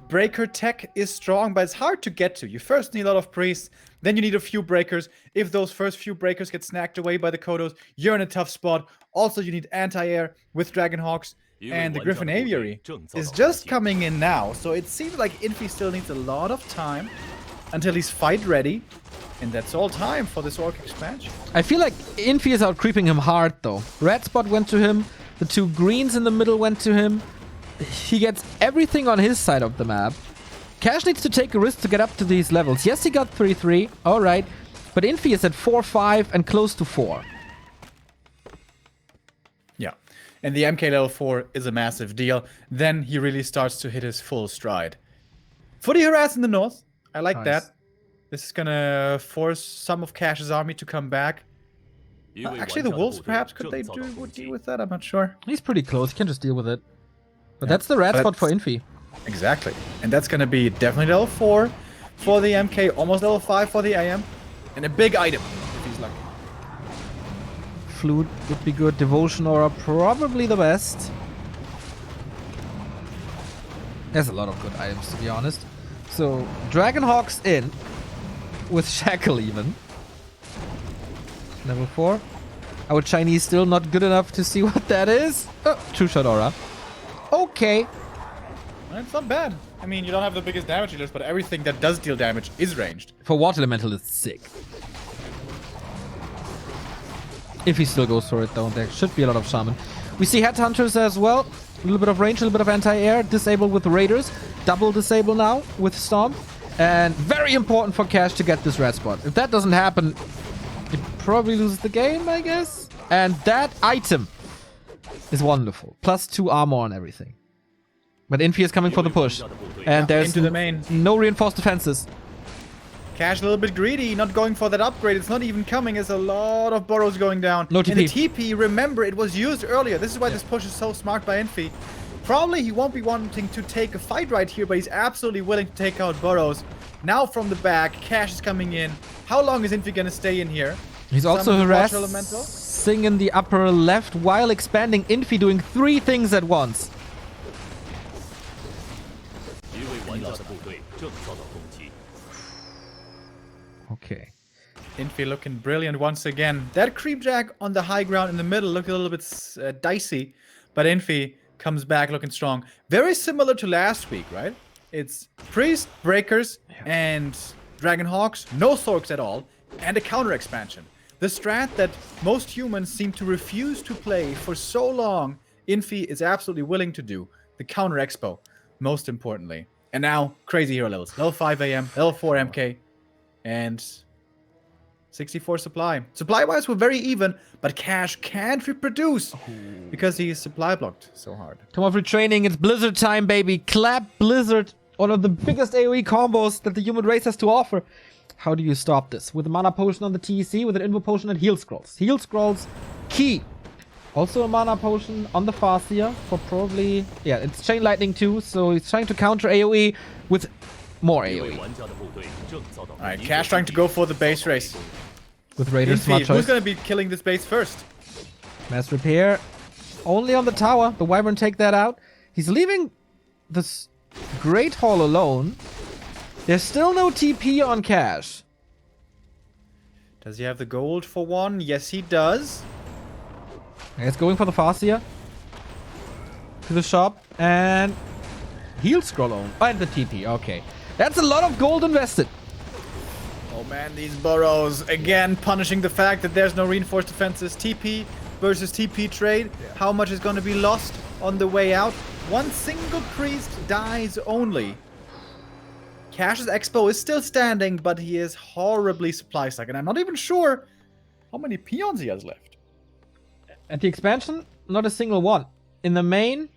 breaker tech is strong, but it's hard to get to. You first need a lot of priests, then you need a few breakers. If those first few breakers get snagged away by the Kodos, you're in a tough spot. Also, you need anti-air with Dragonhawks. And the Griffin Aviary is just coming in now. So it seems like Infi still needs a lot of time until he's fight ready. And that's all time for this Orc expansion. I feel like Infi is out creeping him hard though. Red spot went to him. The 2 greens in the middle went to him. He gets everything on his side of the map. Cash needs to take a risk to get up to these levels. Yes, he got 3-3. Alright. But Infi is at 4-5 and close to 4. Yeah. And the MK level 4 is a massive deal. Then he really starts to hit his full stride. Footy harass in the north. I like that. This is gonna force some of Cash's army to come back. Actually, the wolves perhaps would deal with that. I'm not sure. He's pretty close. He can just deal with it. But that's the red spot for Infi. Exactly. And that's gonna be definitely level 4 for the MK, almost level 5 for the AM, and a big item if he's lucky. Flute would be good. Devotion Aura probably the best. There's a lot of good items, to be honest. So, Dragonhawks in. With Shackle even. Level 4. Our Chinese still not good enough to see what that is. Oh, True Shot Aura. Okay. It's not bad. I mean, you don't have the biggest damage dealers, but everything that does deal damage is ranged. For Water Elemental, it's sick. If he still goes for it, though, there should be a lot of Shaman. We see Headhunters as well. A little bit of range, a little bit of anti-air. Disable with the Raiders. Double disable now with Storm. And very important for Cash to get this red spot. If that doesn't happen, it probably loses the game, I guess. And that item is wonderful. +2 armor on everything. But Infi is coming for the push. And there's into the main. No reinforced defenses. Cash a little bit greedy, not going for that upgrade. It's not even coming. There's a lot of burrows going down. No TP. And the TP, remember, it was used earlier. This is why this push is so smart by Infi. Probably he won't be wanting to take a fight right here, but he's absolutely willing to take out burrows. Now from the back, Cash is coming in. How long is Infi gonna stay in here? He's also harassing in the upper left while expanding. Infi doing 3 things at once. Okay. Infi looking brilliant once again. That creep jack on the high ground in the middle looked a little bit dicey, but Infi comes back looking strong. Very similar to last week, right? It's Priest, Breakers, and Dragonhawks, no Sorks at all, and a counter expansion. The strat that most humans seem to refuse to play for so long, Infi is absolutely willing to do. The counter expo, most importantly. And now, crazy hero levels. Level 5 AM, level 4 MK, and 64 supply. Supply-wise, we're very even, but Cash can't reproduce because he's supply blocked so hard. Come on, retraining. It's Blizzard time, baby. Clap Blizzard. One of the biggest AoE combos that the human race has to offer. How do you stop this? With a mana potion on the TEC, with an invo potion and heal scrolls. Heal scrolls, key. Also a mana potion on the Farseer for probably... Yeah, it's Chain Lightning too, so he's trying to counter AoE with more AoE. Alright, Cash trying to go for the base race. With Raiders, smart choice. Who's going to be killing this base first? Mass repair. Only on the tower. The Wyvern take that out. He's leaving this Great Hall alone. There's still no TP on Cash. Does he have the gold for one? Yes, he does. He's going for the Farseer. To the shop. And heal scroll on. And the TP. Okay. That's a lot of gold invested. Oh man, these burrows again punishing the fact that there's no reinforced defenses. TP versus TP trade. How much is going to be lost on the way out? One single priest dies only. Cash's expo is still standing, but he is horribly supply stuck, and I'm not even sure how many peons he has left. At the expansion, not a single one. In the main,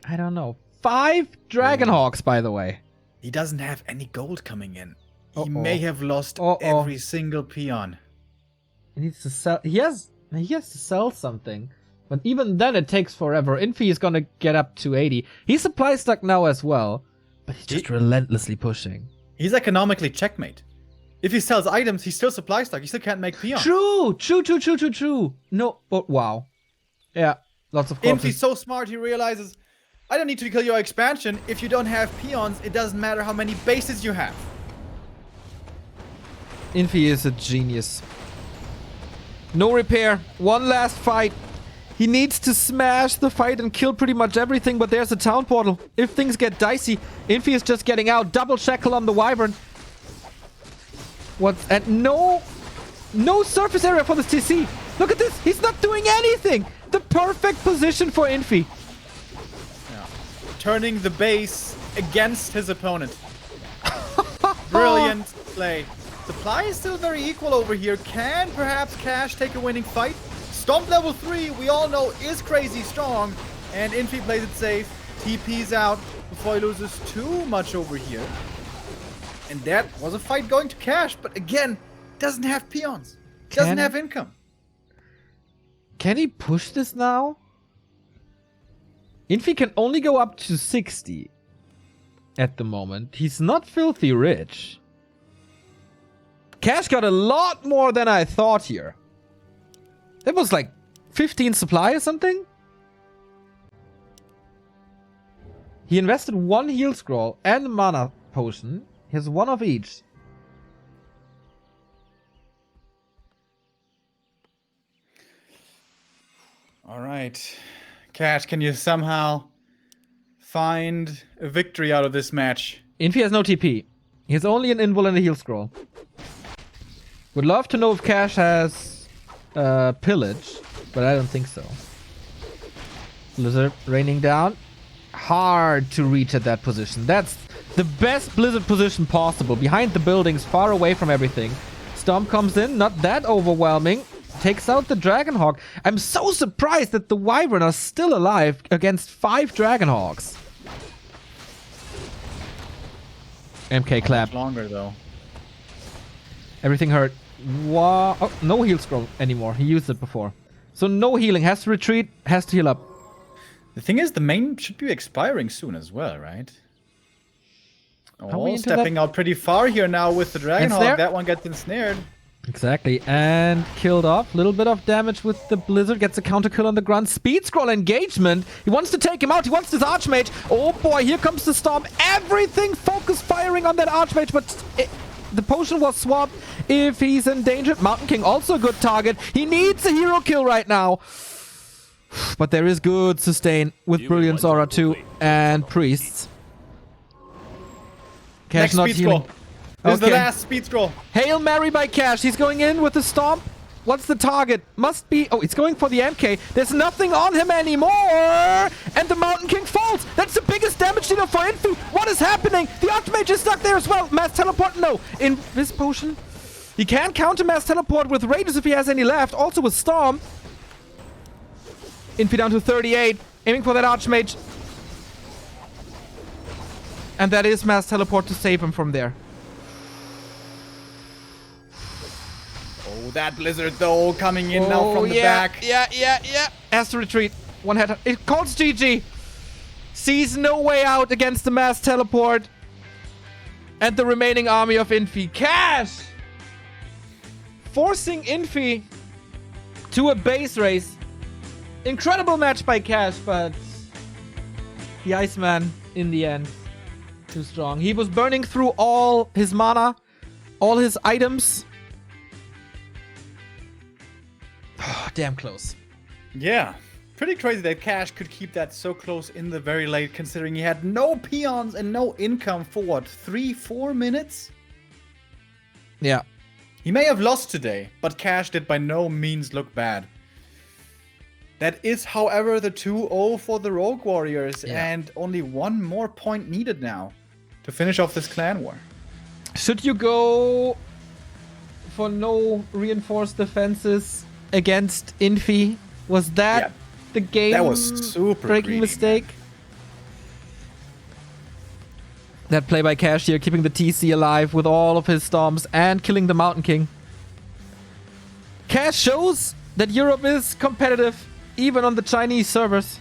I don't know. 5 Dragonhawks, by the way. He doesn't have any gold coming in. He may have lost every single peon. He needs to sell. He has to sell something. But even then, it takes forever. Infi is gonna get up to 80. He's supply stuck now as well. But he's just relentlessly pushing. He's economically checkmate. If he sells items, he's still supply stuck. He still can't make peons. True. No, but wow. Yeah, lots of corpses. Infi's so smart, he realizes, I don't need to kill your expansion. If you don't have peons, it doesn't matter how many bases you have. Infi is a genius. No repair. One last fight. He needs to smash the fight and kill pretty much everything, but there's a town portal. If things get dicey, Infi is just getting out. Double shackle on the Wyvern. What? And no surface area for this TC. Look at this. He's not doing anything. The perfect position for Infi. Yeah. Turning the base against his opponent. Brilliant play. Supply is still very equal over here. Can perhaps Cash take a winning fight? Stomp level 3, we all know, is crazy strong. And Infi plays it safe. TP's out before he loses too much over here. And that was a fight going to Cash. But again, doesn't have peons. Doesn't have income. Can he push this now? Infi can only go up to 60 at the moment. He's not filthy rich. Cash got a lot more than I thought here. That was like 15 supply or something? He invested 1 heal scroll and mana potion. He has 1 of each. All right. Cash, can you somehow find a victory out of this match. Infi has no TP. He has only an invul and a heal scroll. Would love to know if Cash has pillage, but I don't think so. Blizzard raining down. Hard to reach at that position. That's the best Blizzard position possible. Behind the buildings, far away from everything. Stomp comes in, not that overwhelming. Takes out the Dragonhawk. I'm so surprised that the Wyvern are still alive against 5 Dragonhawks. MK clap. Longer though. Everything hurt. Wow. Oh, no heal scroll anymore. He used it before. So no healing. Has to retreat. Has to heal up. The thing is, the main should be expiring soon as well, right? Oh, stepping out pretty far here now with the Dragonhawk. That one gets ensnared. Exactly. And killed off. Little bit of damage with the Blizzard. Gets a counter kill on the grunt. Speed scroll engagement. He wants to take him out. He wants this Archmage. Oh boy, here comes the Storm. Everything focus firing on that Archmage, but the potion was swapped. If he's in danger, Mountain King also a good target. He needs a hero kill right now. But there is good sustain with Brilliance Aura too and Priests. Cash not healing. This is the last speed scroll. Hail Mary by Cash. He's going in with the Stomp. What's the target? Must be... Oh, he's going for the MK. There's nothing on him anymore. And the Mountain King falls. That's the biggest damage dealer for Infi. What is happening? The Archmage is stuck there as well. Mass Teleport? No. In this potion? He can counter Mass Teleport with Raiders if he has any left. Also with Storm. Infi down to 38. Aiming for that Archmage. And that is Mass Teleport to save him from there. Oh, that Blizzard though coming in now from the back. Yeah. Has to retreat. One head. It calls GG. Sees no way out against the Mass Teleport. And the remaining army of Infi. Cash! Forcing Infi to a base race. Incredible match by Cash, but the Iceman in the end. Too strong. He was burning through all his mana, all his items. Damn close. Yeah. Pretty crazy that Cash could keep that so close in the very late, considering he had no peons and no income for what, 3-4 minutes? Yeah. He may have lost today, but Cash did by no means look bad. That is, however, the 2-0 for the Rogue Warriors, and only one more point needed now to finish off this clan war. Should you go for no reinforced defenses against Infi? Was that the game that was super breaking mistake? Man. That play by Cash here, keeping the TC alive with all of his storms and killing the Mountain King. Cash shows that Europe is competitive, even on the Chinese servers.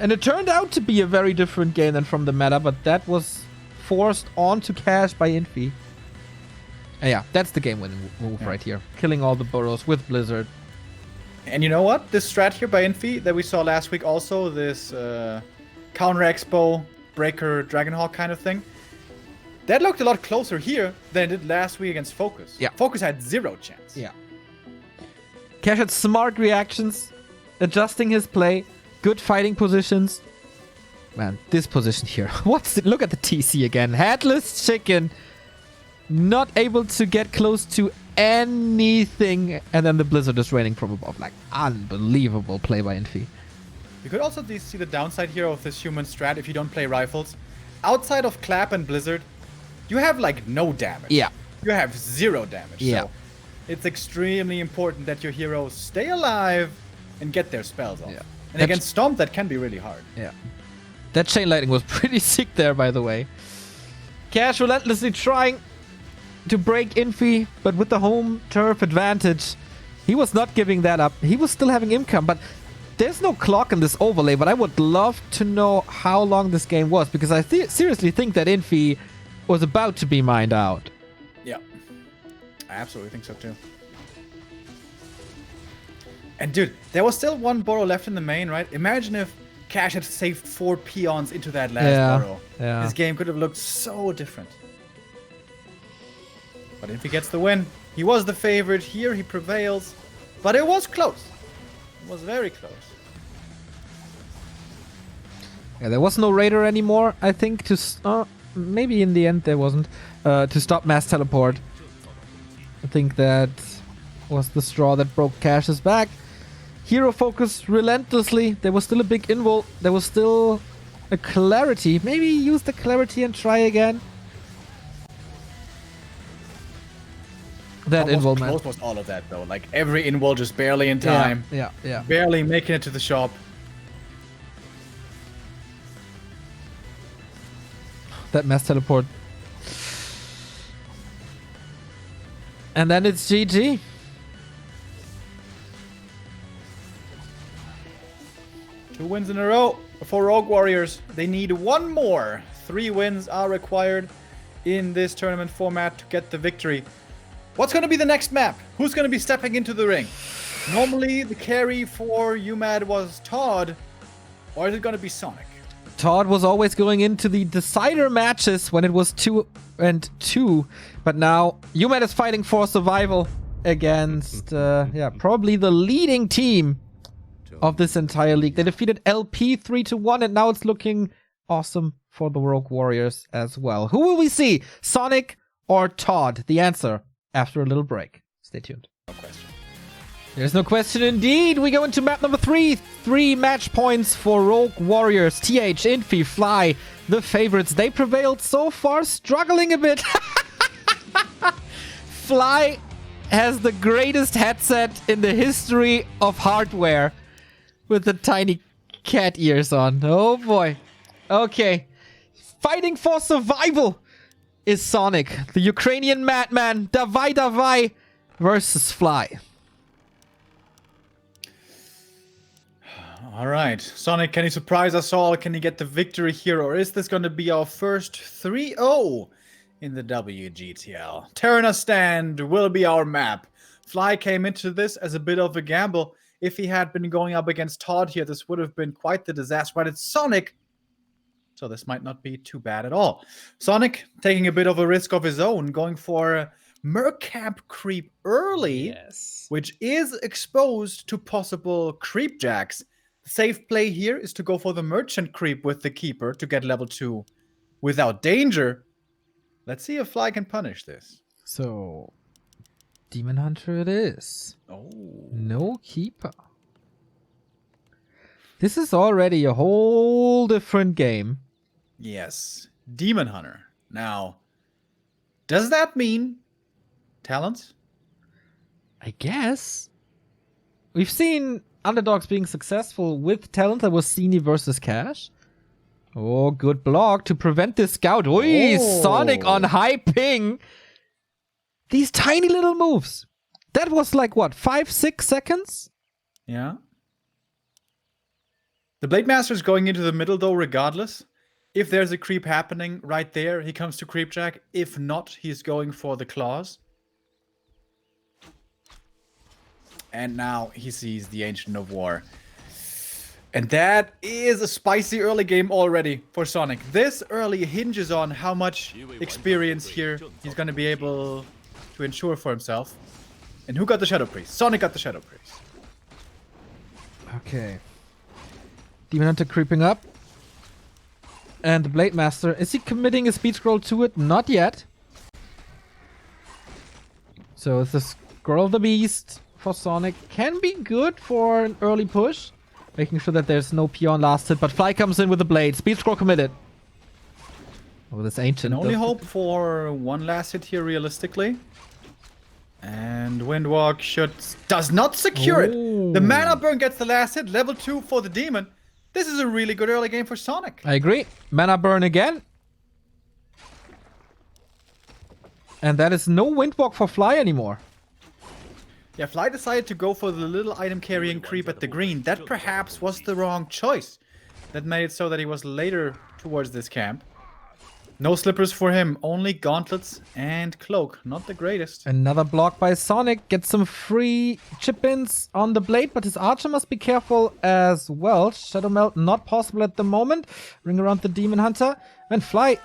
And it turned out to be a very different game than from the meta, but that was forced onto Cash by Infi. Yeah, that's the game-winning move right here. Killing all the burrows with Blizzard. And you know what? This strat here by Infi that we saw last week also, this counter expo, breaker, Dragonhawk kind of thing, that looked a lot closer here than it did last week against Focus. Yeah. Focus had 0 chance. Yeah. Cash had smart reactions, adjusting his play, good fighting positions. Man, this position here. Look at the TC again. Headless chicken. Not able to get close to anything. And then the Blizzard is raining from above. Like, unbelievable play by Infi. You could also see the downside here of this human strat if you don't play rifles. Outside of Clap and Blizzard, you have like no damage. Yeah. You have 0 damage. Yeah. So it's extremely important that your heroes stay alive and get their spells off. Yeah. And against Stomp, that can be really hard. Yeah. That chain lightning was pretty sick there, by the way. Cash relentlessly trying to break Infi, but with the home turf advantage, he was not giving that up. He was still having income, but there's no clock in this overlay, but I would love to know how long this game was, because I seriously think that Infi was about to be mined out. Yeah. I absolutely think so too. And dude, there was still one burrow left in the main, right? Imagine if Cash had saved 4 peons into that last burrow. Yeah. This game could have looked so different. But if he gets the win, he was the favorite here, he prevails. But it was close. It was very close. Yeah, there was no Raider anymore, I think, maybe in the end there wasn't, to stop mass teleport. I think that was the straw that broke Cash's back. Hero focused relentlessly. There was still a big invul. There was still a clarity. Maybe use the clarity and try again. That invul, man. Close was all of that, though. Like, every invul just barely in time. Yeah. Barely making it to the shop. That mass teleport. And then it's GG. Two wins in a row for Rogue Warriors. They need one more. 3 wins are required in this tournament format to get the victory. What's going to be the next map? Who's going to be stepping into the ring? Normally, the carry for uMaD was Todd. Or is it going to be Sonic? Todd was always going into the decider matches when it was 2-2. But now, uMaD is fighting for survival against, probably the leading team of this entire league. They defeated LP 3-1, and now it's looking awesome for the Rogue Warriors as well. Who will we see? Sonic or Todd? The answer after a little break. Stay tuned. No question. There's no question indeed. We go into map number 3. 3 match points for Rogue Warriors. TH, Infi, Fly, the favorites. They prevailed so far, struggling a bit. Fly has the greatest headset in the history of hardware with the tiny cat ears on. Oh boy. Okay. Fighting for survival is Sonic, the Ukrainian madman. Davai versus Fly. All right. Sonic, can you surprise us all? Can you get the victory here? Or is this going to be our first 3-0 in the WGTL? Terrana Stand will be our map. Fly came into this as a bit of a gamble. If he had been going up against Todd here, this would have been quite the disaster. But it's Sonic, so this might not be too bad at all. Sonic taking a bit of a risk of his own, going for Mercamp creep early, which is exposed to possible creep jacks. The safe play here is to go for the merchant creep with the keeper to get level 2 without danger. Let's see if Fly can punish this. So, Demon Hunter it is. Oh. No keeper. This is already a whole different game. Yes. Demon Hunter. Now, does that mean talents? I guess. We've seen underdogs being successful with talent. That was Soni versus Cash. Oh, good block to prevent this scout. Oi, Sonic on high ping. These tiny little moves. That was like, what, 5-6 seconds? Yeah. The Blade Master is going into the middle, though, regardless. If there's a creep happening right there, he comes to creep jack. If not, he's going for the claws. And now he sees the Ancient of War. And that is a spicy early game already for Sonic. This early hinges on how much experience here he's going to be able to ensure for himself. And who got the Shadow Priest? Sonic got the Shadow Priest. Okay. Demon Hunter creeping up. And the Blade Master, is he committing a speed scroll to it? Not yet. So it's the Scroll of the Beast for Sonic. Can be good for an early push. Making sure that there's no peon last hit. But Fly comes in with the Blade. Speed scroll committed. Oh, this Ancient. Can only hope for one last hit here realistically. And Windwalk does not secure it. The Mana Burn gets the last hit. Level 2 for the Demon. This is a really good early game for Sonic. I agree. Mana Burn again. And that is no Windwalk for Fly anymore. Yeah, Fly decided to go for the little item carrying creep at the green. That perhaps was the wrong choice. That made it so that he was later towards this camp. No slippers for him, only gauntlets and cloak. Not the greatest. Another block by Sonic. Gets some free chip-ins on the Blade, but his Archer must be careful as well. Shadow Melt not possible at the moment. Ring around the Demon Hunter. And Fly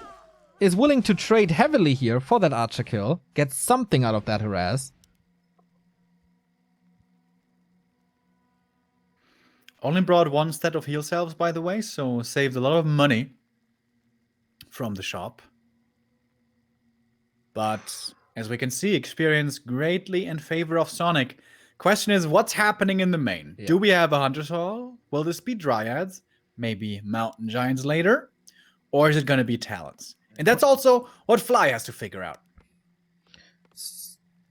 is willing to trade heavily here for that Archer kill. Gets something out of that harass. Only brought one set of heal salves, by the way, so saved a lot of money from the shop. But as we can see, experience greatly in favor of Sonic. Question is, what's happening in the main? Yeah. Do we have a Hunter's Hall? Will this be Dryads? Maybe Mountain Giants later? Or is it going to be Talons? And that's also what Fly has to figure out.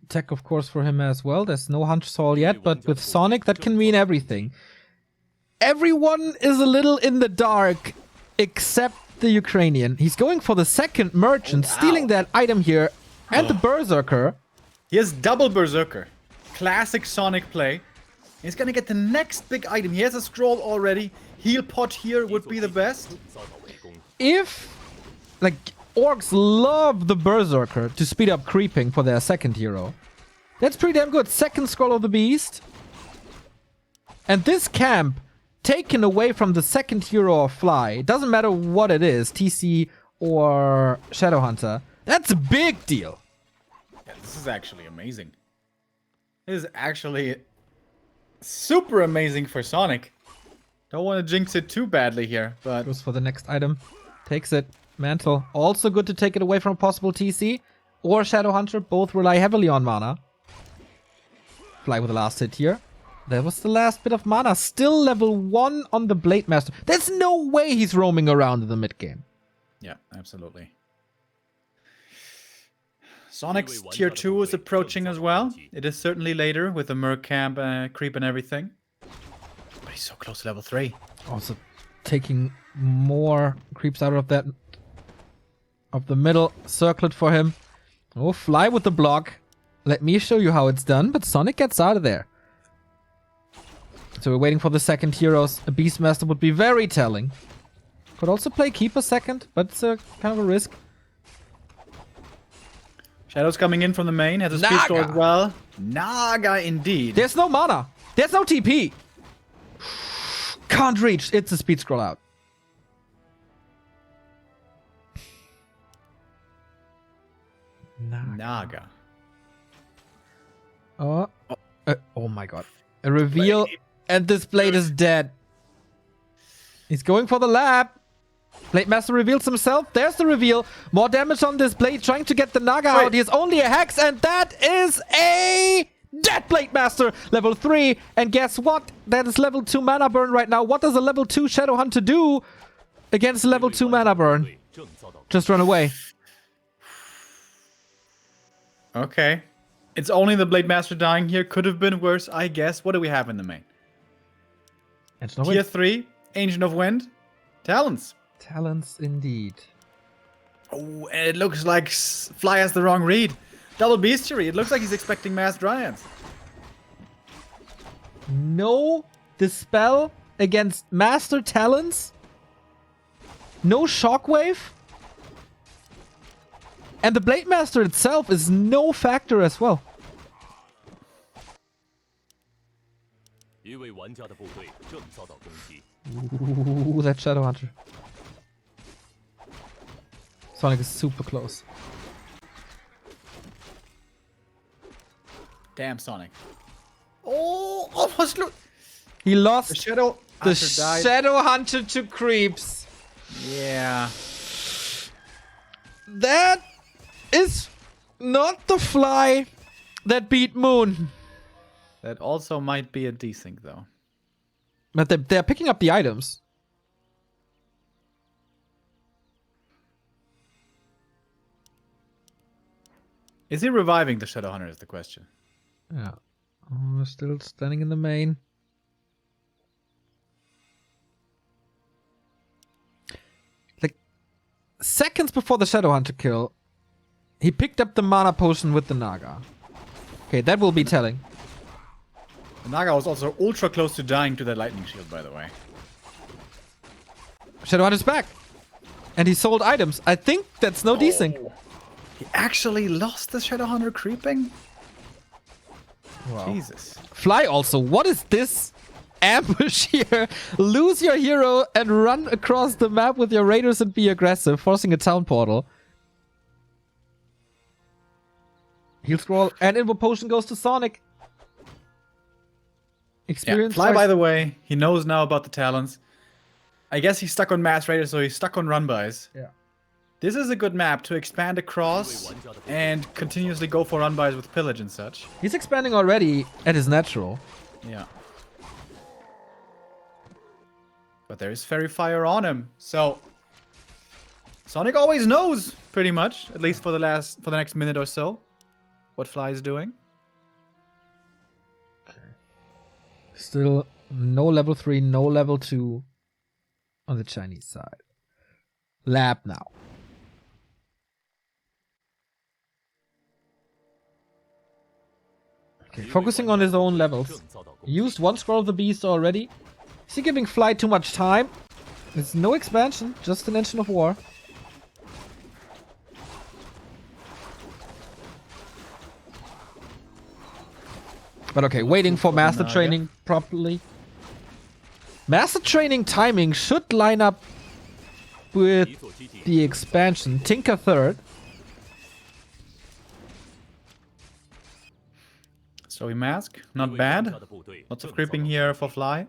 Tech, of course, for him as well. There's no Hunter's Hall yet, but with Sonic, that can mean everything. Everyone is a little in the dark, except the Ukrainian. He's going for the second Merchant, stealing that item here, and the Berserker. He has double Berserker. Classic Sonic play. He's gonna get the next big item. He has a scroll already. Heal pot here would be the best. If, like, orcs love the Berserker to speed up creeping for their second hero. That's pretty damn good. Second scroll of the beast. And this camp, taken away from the second hero of Fly, it doesn't matter what it is, TC or Shadowhunter, that's a big deal. Yeah, this is actually amazing. This is actually super amazing for Sonic. Don't want to jinx it too badly here, but... Goes for the next item. Takes it. Mantle. Also good to take it away from a possible TC or Shadowhunter. Both rely heavily on mana. Fly with the last hit here. That was the last bit of mana. Still level 1 on the Blade Master. There's no way he's roaming around in the mid game. Yeah, absolutely. Sonic's tier 2 is approaching as well. It is certainly later with the Merc camp creep and everything. But he's so close to level 3. Also taking more creeps out of that, of the middle. Circle it for him. Oh, Fly with the block. Let me show you how it's done, but Sonic gets out of there. So we're waiting for the second heroes. A Beastmaster would be very telling. Could also play Keep a second, but it's a kind of a risk. Shadow's coming in from the main. Has a speed Naga. sword as well. Naga indeed. There's no mana. There's no TP. Can't reach. It's a speed scroll out. Naga. Oh. Oh my god. A reveal. And this blade is dead. He's going for the lab. Blade Master reveals himself. There's the reveal. More damage on this blade. Trying to get the Naga out. He has only a Hex. And that is a dead Blade Master. Level 3. And guess what? That is level 2 mana burn right now. What does a level 2 Shadowhunter do against a level 2 mana burn? Just run away. Okay. It's only the Blade Master dying here. Could have been worse, I guess. What do we have in the main? Tier 3. Ancient of Wind. Talons. Talents indeed. Oh, and it looks like Fly has the wrong read. Double Bestiary. It looks like he's expecting Mass Dryads. No Dispel against Master Talons. No Shockwave. And the Blade Master itself is no factor as well. Ooh, that Shadowhunter. Sonic is super close. Damn, Sonic. Oh, almost look. He lost The Shadow the Hunter died. Shadowhunter to creeps. Yeah. That is not the Fly that beat Moon. That also might be a desync, though. But they're picking up the items. Is he reviving the Shadowhunter is the question. Yeah. Oh, we're still standing in the main. Like, seconds before the Shadowhunter kill, he picked up the mana potion with the Naga. Okay, that will be telling. The Naga was also ultra close to dying to that lightning shield, by the way. Shadowhunter's back. And he sold items. I think that's no desync. He actually lost the Shadowhunter creeping? Wow. Jesus. Fly also. What is this ambush here? Lose your hero and run across the map with your raiders and be aggressive, forcing a town portal. Heal scroll and Invo Potion goes to Sonic. experience. Fly, by the way, he knows now about the talents. I guess he's stuck on Mass Raider, so he's stuck on run-bys. Yeah. This is a good map to expand across and continuously go for run-bys with pillage and such. He's expanding already at his natural. Yeah. But there is Fairy Fire on him, so Sonic always knows, pretty much, at least for the next minute or so, what Fly is doing. Still no level 3, no level 2 on the Chinese side. Lab now. Okay, focusing on his own levels. Used one Scroll of the Beast already. Is he giving Fly too much time? There's no expansion, just an Engine of War. But okay, waiting for Master Training properly. Master Training timing should line up with the expansion. Tinker third. Story Mask, not bad. Lots of creeping here for Fly.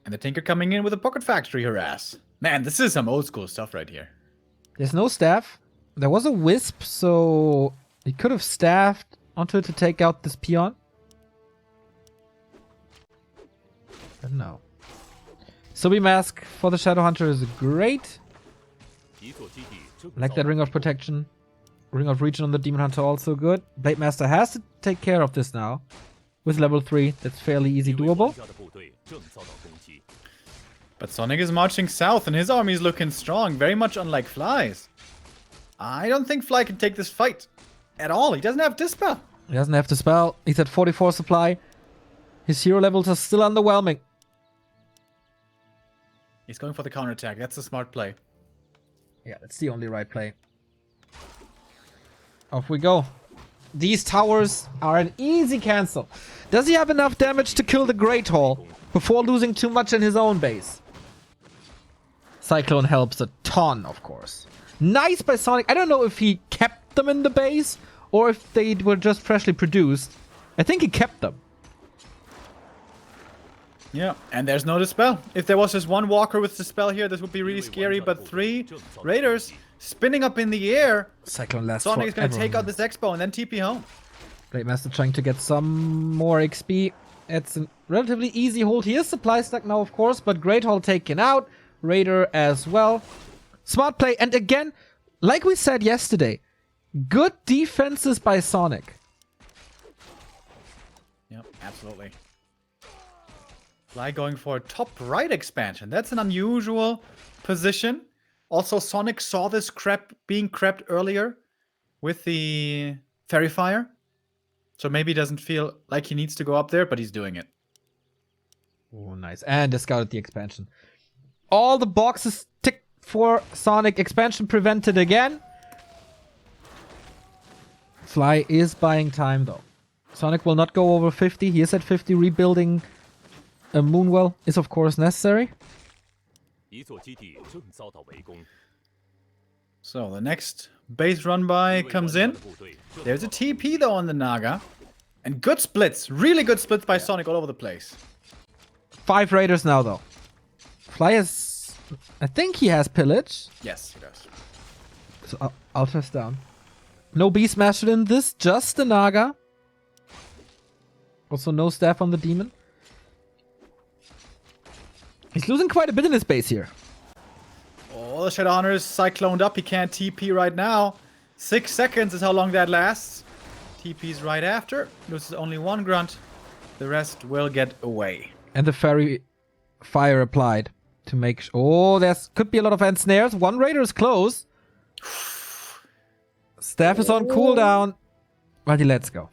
And the Tinker coming in with a Pocket Factory harass. Man, this is some old school stuff right here. There's no staff. There was a Wisp, so he could have staffed onto it to take out this peon. But no. Subi Mask for the Shadow Hunter is great. Like that Ring of Protection. Ring of Region on the Demon Hunter also good. Blade Master has to take care of this now. With level 3, that's fairly easy doable. But Sonic is marching south and his army is looking strong. Very much unlike Fly's. I don't think Fly can take this fight at all. He doesn't have Dispel. He doesn't have Dispel. He's at 44 supply. His hero levels are still underwhelming. He's going for the counterattack. That's a smart play. Yeah, that's the only right play. Off we go. These towers are an easy cancel. Does he have enough damage to kill the Great Hall before losing too much in his own base? Cyclone helps a ton, of course. Nice by Sonic. I don't know if he kept them in the base or if they were just freshly produced. I think he kept them. Yeah, and there's no Dispel. If there was just one Walker with Dispel here, this would be really scary, but 3 Raiders spinning up in the air. Cyclone lasts Sonic is going to forever. take out this Expo and then TP home. Blade Master trying to get some more XP. It's a relatively easy hold. He is supply stuck now, of course, but Great Hall taken out. Raider as well. Smart play. And again, like we said yesterday, good defenses by Sonic. Yep, absolutely. Fly going for a top right expansion. That's an unusual position. Also, Sonic saw this being crept earlier with the Fairy Fire. So maybe he doesn't feel like he needs to go up there, but he's doing it. Oh, nice. And discarded the expansion. All the boxes ticked for Sonic. Expansion prevented again. Fly is buying time, though. Sonic will not go over 50. He is at 50. Rebuilding a Moonwell is, of course, necessary. So the next base run by comes in. There's a TP, though, on the Naga. And good splits. Really good splits by Sonic all over the place. 5 Raiders now, though. Fly has... I think he has Pillage. Yes, he does. So I'll test down. No Beast Master in this, just the Naga. Also no staff on the Demon. He's losing quite a bit in his base here. Oh, the Shadow Hunter is cycloned up. He can't TP right now. 6 seconds is how long that lasts. TP's right after. Loses only 1 grunt. The rest will get away. And the Fairy Fire applied to make oh, there's could be a lot of ensnares. 1 Raider is close. Staff is on cooldown. Ready, let's go.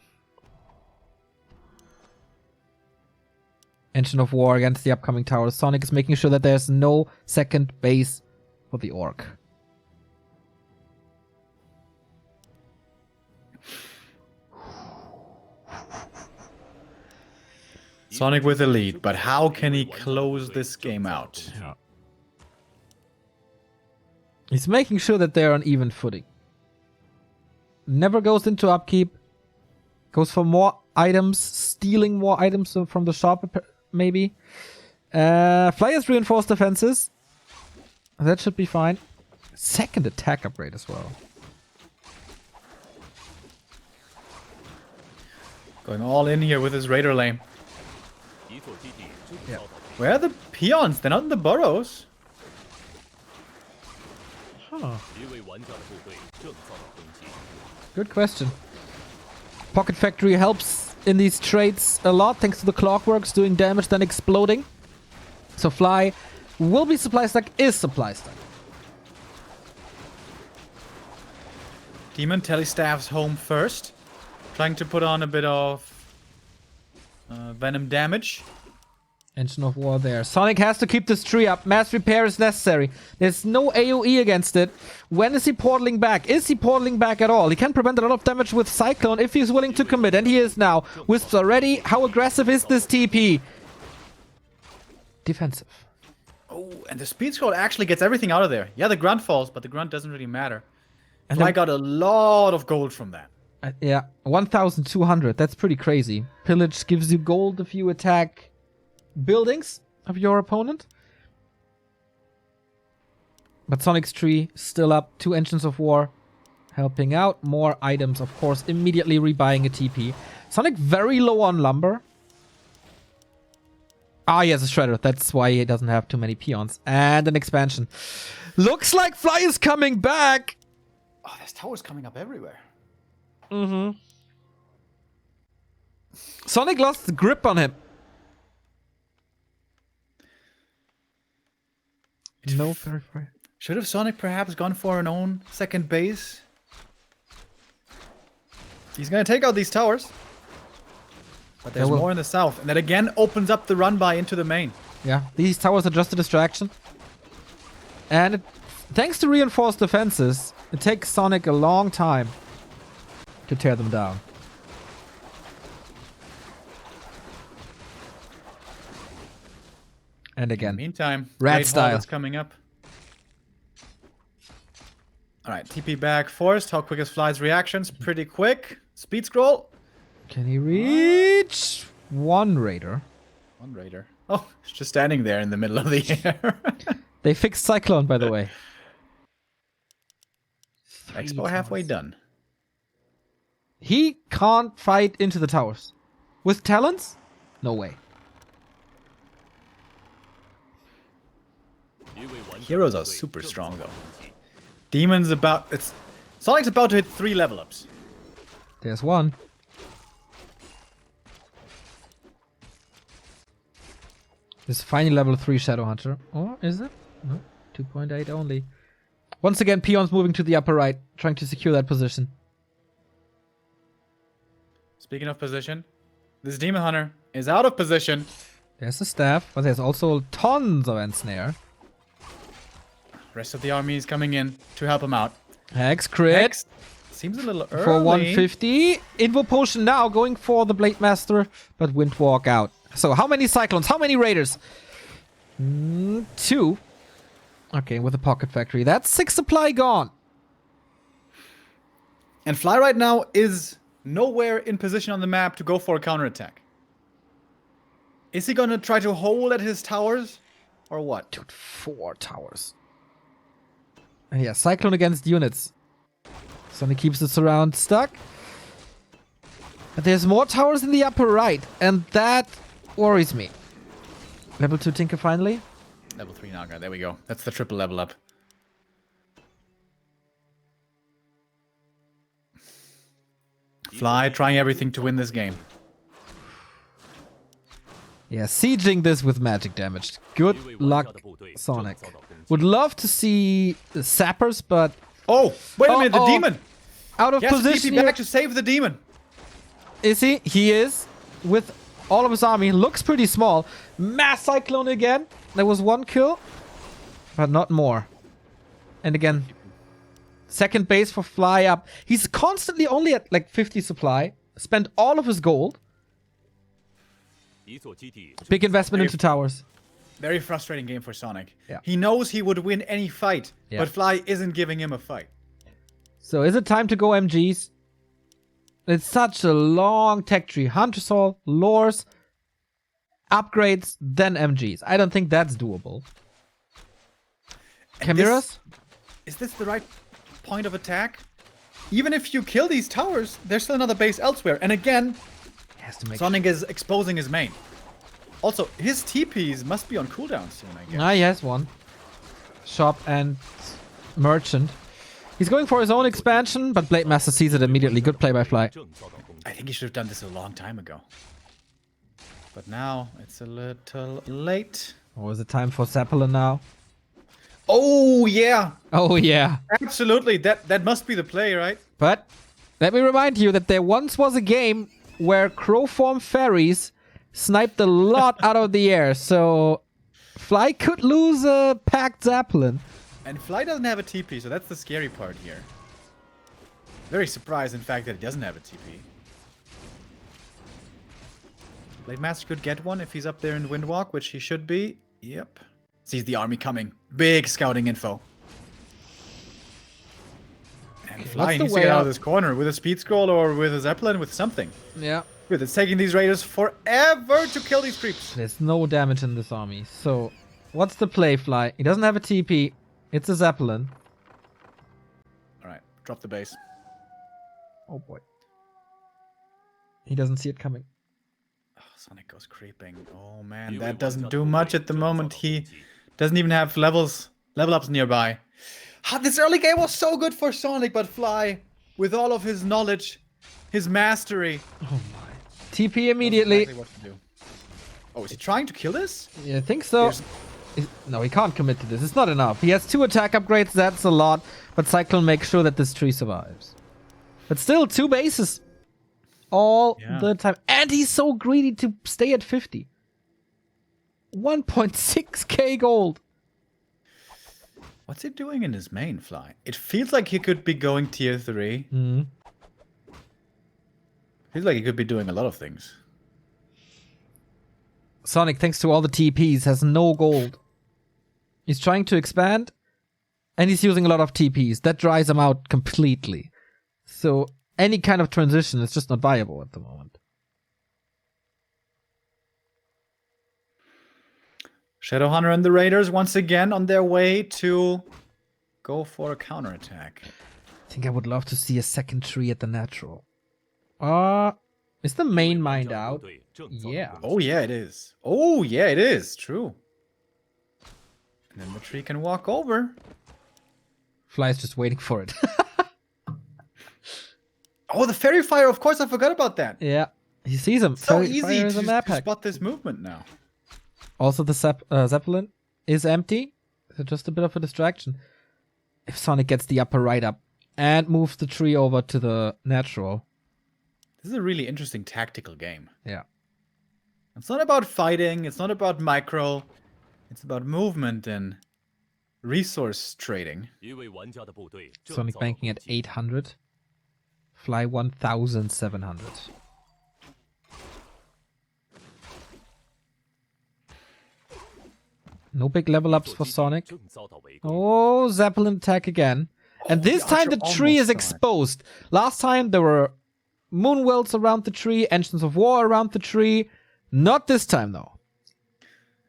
Engine of War against the upcoming towers. Sonic is making sure that there's no second base for the Orc. Sonic with the lead, but how can he close this game out? Yeah. He's making sure that they're on even footing. Never goes into upkeep. Goes for more items, stealing more items from the shop, maybe. Fly has reinforced defenses. That should be fine. Second attack upgrade as well. Going all in here with his Raider lane. Yeah. Where are the peons? They're not in the burrows. Huh. Good question. Pocket Factory helps in these trades a lot thanks to the Clockworks doing damage then exploding. So Fly will be supply stack, is supply stack. Demon Telestaff's home first. Trying to put on a bit of venom damage. Engine of War there. Sonic has to keep this tree up. Mass repair is necessary. There's no AoE against it. When is he portaling back? Is he portaling back at all? He can prevent a lot of damage with Cyclone if he's willing to commit. And he is now. Wisps are ready. How aggressive is this TP? Defensive. Oh, and the speed scroll actually gets everything out of there. Yeah, the grunt falls, but the grunt doesn't really matter. And I got a lot of gold from that. Yeah, 1,200. That's pretty crazy. Pillage gives you gold if you attack buildings of your opponent. But Sonic's tree still up. 2 Engines of War helping out. More items, of course, immediately rebuying a TP. Sonic very low on lumber. Ah, he has a shredder. That's why he doesn't have too many peons. And an expansion. Looks like Fly is coming back. Oh, there's towers coming up everywhere. Mm-hmm. Sonic lost the grip on him. No, very far. Should have Sonic perhaps gone for an own second base? He's gonna take out these towers. But there's more in the south. And that again opens up the run by into the main. Yeah, these towers are just a distraction. And thanks to reinforced defenses, it takes Sonic a long time to tear them down. And again, in the meantime, rat style is coming up. All right, TP back forced. How quick is Fly's reactions? Pretty quick. Speed scroll. Can he reach one Raider? One Raider. Oh, it's just standing there in the middle of the air. They fixed Cyclone, by the way. Expo halfway done. He can't fight into the towers. With talents? No way. Heroes are super strong though. Demon's about... Sonic's about to hit 3 level ups. There's one. This finally level 3 Shadow Hunter. Or is it? No. 2.8 only. Once again, peons moving to the upper right, trying to secure that position. Speaking of position, this Demon Hunter is out of position. There's the staff, but there's also tons of ensnare. Rest of the army is coming in to help him out. Hex crit. Hex seems a little early. For 150. Invo Potion now going for the Blade Master, but Windwalk out. So how many Cyclones? How many Raiders? 2. Okay, with the Pocket Factory. That's 6 supply gone. And Fly right now is nowhere in position on the map to go for a counterattack. Is he gonna try to hold at his towers? Or what? Dude, 4 towers. And yeah, Cyclone against units. Sonic keeps the surround stuck. But there's more towers in the upper right, and that worries me. Level 2 Tinker finally. Level 3 Naga, there we go. That's the triple level up. Fly trying everything to win this game. Yeah, sieging this with magic damage. Good luck, Sonic. Would love to see the sappers, but... Oh, wait a minute, the demon! Out of position. He has to TP back to save the demon. Is he? He is. With all of his army. Looks pretty small. Mass Cyclone again. There was 1 kill, but not more. And again, second base for Fly up. He's constantly only at like 50 supply. Spent all of his gold. Big investment into towers. Very frustrating game for Sonic. Yeah. He knows he would win any fight, but Fly isn't giving him a fight. So is it time to go MGs? It's such a long tech tree. Hunter Soul, lores, upgrades, then MGs. I don't think that's doable. Chimeras? Is this the right point of attack? Even if you kill these towers, there's still another base elsewhere. And again, Sonic is exposing his main. Also, his TPs must be on cooldown soon, I guess. Ah, he has one. Shop and Merchant. He's going for his own expansion, but Blade Master sees it immediately. Good play by Fly. I think he should have done this a long time ago. But now, it's a little late. Or is it time for Zeppelin now? Oh, yeah! Oh, yeah. Absolutely, that must be the play, right? But let me remind you that there once was a game where Crowform Fairies sniped a lot out of the air, so Fly could lose a packed Zeppelin. And Fly doesn't have a TP, so that's the scary part here. Very surprised, in fact, that he doesn't have a TP. Blade Master could get one if he's up there in Windwalk, which he should be. Yep. Sees the army coming. Big scouting info. And Fly needs to get out of this corner with a speed scroll or with a Zeppelin, with something. Yeah. Good, it's taking these raiders forever to kill these creeps. There's no damage in this army. So, what's the play, Fly? He doesn't have a TP. It's a Zeppelin. Alright, drop the base. Oh boy. He doesn't see it coming. Oh, Sonic goes creeping. Oh man, that doesn't do much at the moment. He doesn't even have level ups nearby. This early game was so good for Sonic, but Fly, with all of his knowledge, his mastery. Oh my. TP immediately. Exactly what to do. Oh, is he trying to kill this? Yeah, I think so. No, he can't commit to this. It's not enough. He has 2 attack upgrades. That's a lot. But Cyclone makes sure that this tree survives. But still, 2 bases. All the time. And he's so greedy to stay at 50. 1.6k gold. What's he doing in his main, Fly? It feels like he could be going tier 3. Mm-hmm. Feels like he could be doing a lot of things. Sonic, thanks to all the TPs, has no gold. He's trying to expand, and he's using a lot of TPs. That dries him out completely. So any kind of transition is just not viable at the moment. Shadowhunter and the Raiders once again on their way to go for a counterattack. I think I would love to see a second tree at the natural. Is the main mind out? Yeah. Oh yeah, it is. Oh yeah, it is. True. And then the tree can walk over. Fly's just waiting for it. Oh, the Fairy Fire, of course, I forgot about that. Yeah. He sees him. So Fairy easy Fire is a map to hack. spot this movement now. Also, the Zeppelin is empty. So just a bit of a distraction. If Sonic gets the upper right up and moves the tree over to the natural. This is a really interesting tactical game. Yeah. It's not about fighting. It's not about micro. It's about movement and resource trading. Sonic banking at 800. Fly 1,700. No big level ups for Sonic. Oh, Zeppelin attack again. And this time the tree is exposed. Last time there were moon wells around the tree, engines of war around the tree. Not this time though.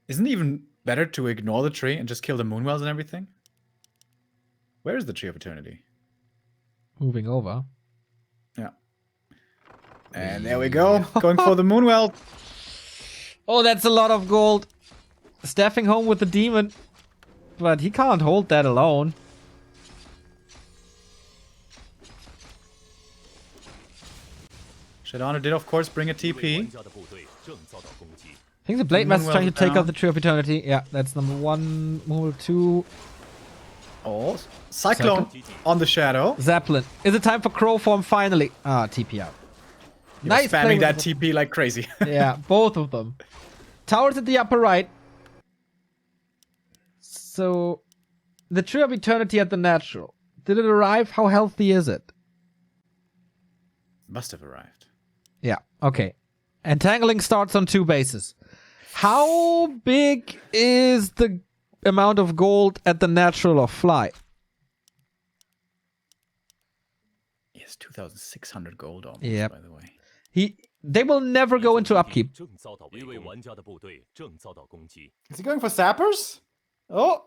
Isn't it even better to ignore the tree and just kill the moonwells and everything? Where is the Tree of Eternity? Moving over. Yeah. And there we go. Going for the moonwell. Oh, that's a lot of gold. Staffing home with the demon. But he can't hold that alone. Shadowhunter did, of course, bring a TP. I think the Blade Master's trying to take out the Tree of Eternity. Yeah, that's number 1. Number 2. Oh, Cyclone on the Shadow. Zeppelin. Is it time for Crow form finally? Ah, TP out. Nice spamming that TP like crazy. Yeah, both of them. Towers at the upper right. So, the Tree of Eternity at the natural. Did it arrive? How healthy is it? Must have arrived. Yeah, okay. Entangling starts on 2 bases. How big is the amount of gold at the natural of Fly? Yeah, has 2,600 gold almost, Yep. by the way. They will never go into upkeep. Is he going for sappers? Oh!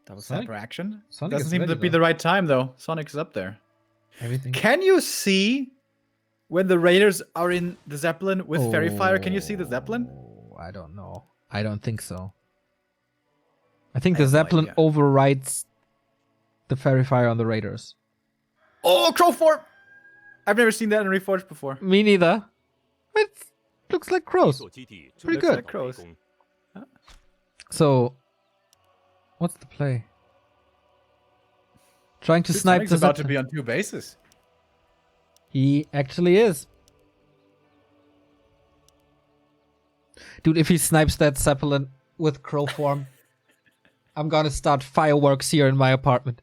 Double Sonic- sapper action. Sonic Doesn't is seem to ready, be though. the right time, though. Sonic's up there. Everything. Can you see when the Raiders are in the Zeppelin with Fairy Fire? Can you see the Zeppelin? Oh, I don't know. I don't think so. I think I the have no Zeppelin idea. overrides the Fairy Fire on the Raiders. Oh, Crow Form! I've never seen that in Reforged before. Me neither. It looks like crows. Pretty Pretty Looks good. like crows. So, what's the play? Trying to Dude, snipe Sonic's the about to Zeppelin. be on 2 bases. He actually is. Dude, if he snipes that Zeppelin with crow form, I'm gonna start fireworks here in my apartment.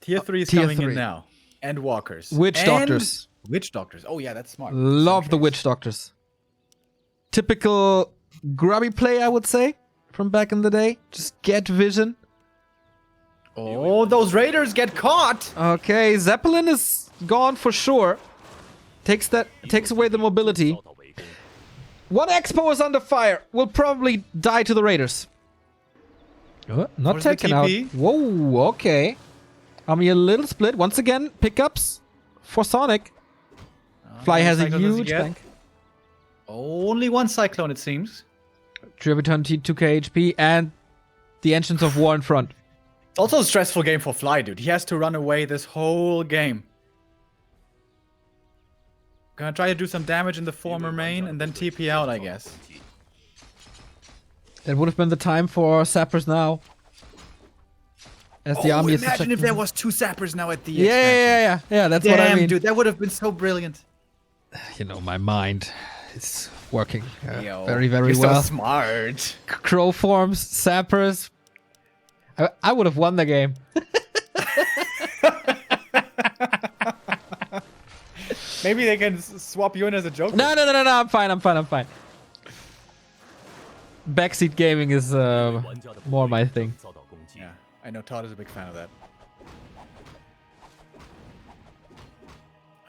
Tier 3 is Tier coming 3. in now. And walkers. Witch And doctors. Witch doctors. Oh yeah, that's smart. Love the Sentries. witch doctors. Typical grubby play, I would say, from back in the day. Just get vision. Oh, those Raiders get caught! Okay, Zeppelin is gone for sure. Takes away the mobility. One Expo is under fire. Will probably die to the Raiders. Not Where's the taken out. TP? Whoa, okay. Army a little split. Once again, pickups for Sonic. Fly How has a many cyclones does he huge get? bank. Only one Cyclone, it seems. Driviton T2K HP and the Engines of War in front. It's also a stressful game for Fly, dude. He has to run away this whole game. Gonna try to do some damage in the former main and then TP out, I guess. That would have been the time for Sappers now. As the army is imagine if there was 2 Sappers now at the Yeah, that's Damn, what I mean. dude, that would have been so brilliant. You know, my mind is working Yo, very, very you're well. so smart. Crow forms, Sappers. I would have won the game. Maybe they can swap you in as a joker. No, I'm fine. Backseat gaming is more my thing. Yeah, I know Todd is a big fan of that.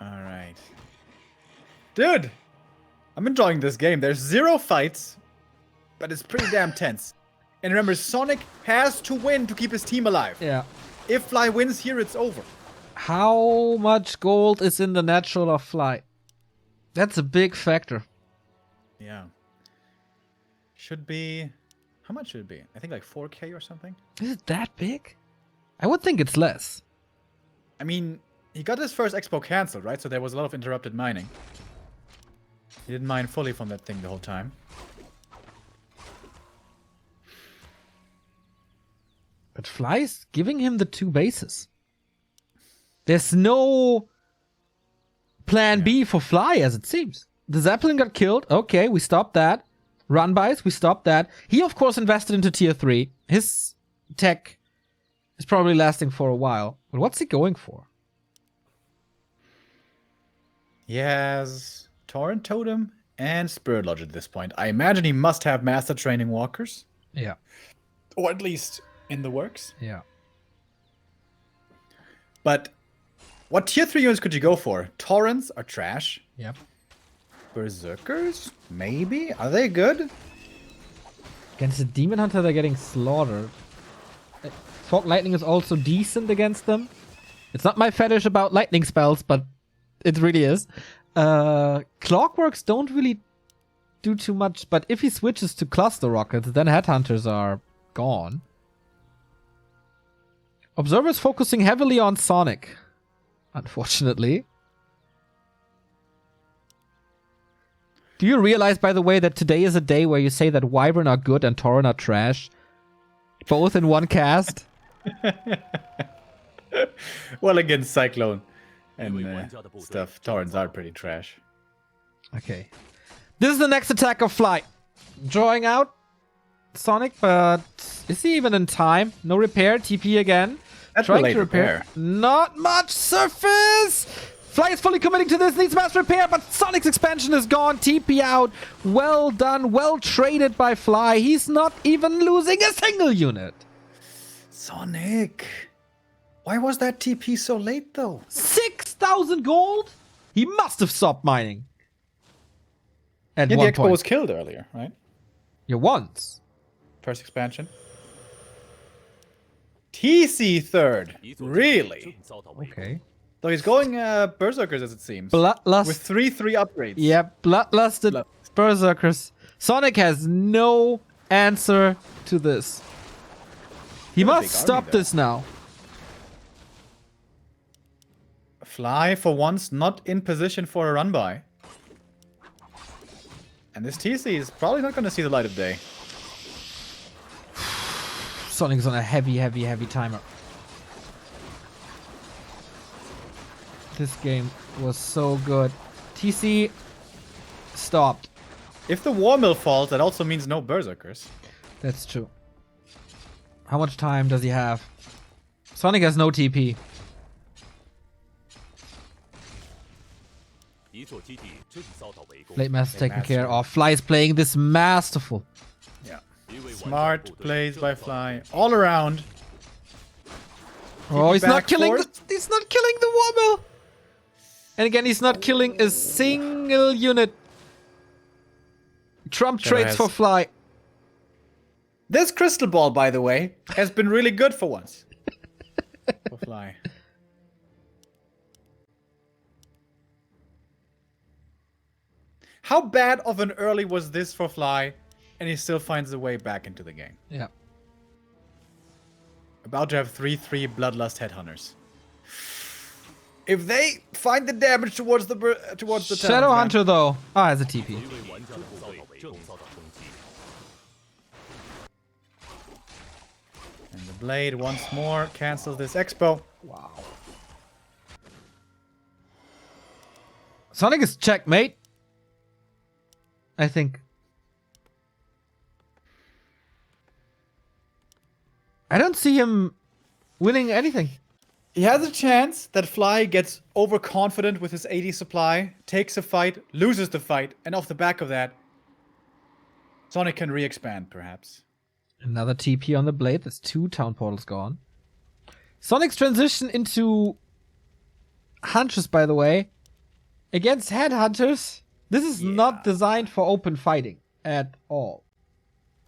Alright. Dude! I'm enjoying this game. There's 0 fights, but it's pretty damn tense. And remember, Sonic has to win to keep his team alive. Yeah. If Fly wins here, it's over. How much gold is in the natural of Fly? That's a big factor. Yeah. Should be... How much should it be? I think like 4K or something? Is it that big? I would think it's less. I mean, he got his first expo cancelled, right? So there was a lot of interrupted mining. He didn't mine fully from that thing the whole time. But Fly's giving him the 2 bases. There's no plan B for Fly, as it seems. The Zeppelin got killed. Okay, we stopped that. Run-bys, we stopped that. He, of course, invested into Tier 3. His tech is probably lasting for a while. But what's he going for? He has Torrent Totem and Spirit Lodge at this point. I imagine he must have Master Training Walkers. Yeah. Or at least in the works. Yeah. But what tier 3 units could you go for? Torrents are trash. Yep. Berserkers? Maybe? Are they good? Against the Demon Hunter, they're getting slaughtered. Fog Lightning is also decent against them. It's not my fetish about lightning spells, but it really is. Clockworks don't really do too much, but if he switches to Cluster Rockets, then Headhunters are gone. Observer's focusing heavily on Sonic, unfortunately. Do you realize, by the way, that today is a day where you say that Wyvern are good and Tauren are trash? Both in one cast? Well, against Cyclone and stuff, Torrents are pretty trash. Okay. This is the next attack of Fly. Drawing out Sonic, but is he even in time? No repair, TP again. That's Trying late to repair. Not much surface! Fly is fully committing to this, needs mass repair, but Sonic's expansion is gone. TP out. Well done, well traded by Fly. He's not even losing a single unit. Sonic. Why was that TP so late, though? 6,000 gold? He must have stopped mining. At Yeah, one the Expo point. was killed earlier, right? Yeah, once. First expansion. TC third. Really? Okay. So he's going Berserkers, as it seems. Bloodlust. With 3-3 upgrades. Yeah, bloodlusted Blood. Berserkers. Sonic has no answer to this. He What a must big stop army, though. this now. Fly, for once, not in position for a run-by. And this TC is probably not going to see the light of day. Sonic's on a heavy timer. This game was so good. TC stopped. If the War Mill falls, that also means no Berserkers. That's true. How much time does he have? Sonic has no TP. Blade Master taken care of. Fly is playing this masterful. Yeah. Smart plays by Fly. All around. Oh, he's not back killing forth. he's not killing the War Mill. And again, he's not killing a single unit. Trump trades has- for Fly. This crystal ball, by the way, has been really good for once. For Fly. How bad of an early was this for Fly? And he still finds a way back into the game. Yeah. About to have 3-3 Bloodlust Headhunters. If they find the damage towards the Shadow town, Hunter though. Ah, has a TP. And the blade once more cancels this expo. Wow. Sonic is checkmate. I think. I don't see him winning anything. He has a chance that Fly gets overconfident with his 80 supply, takes a fight, loses the fight, and off the back of that, Sonic can re-expand, perhaps. Another TP on the blade. There's 2 town portals gone. Sonic's transition into Huntress, by the way, against Headhunters. This is not designed for open fighting at all.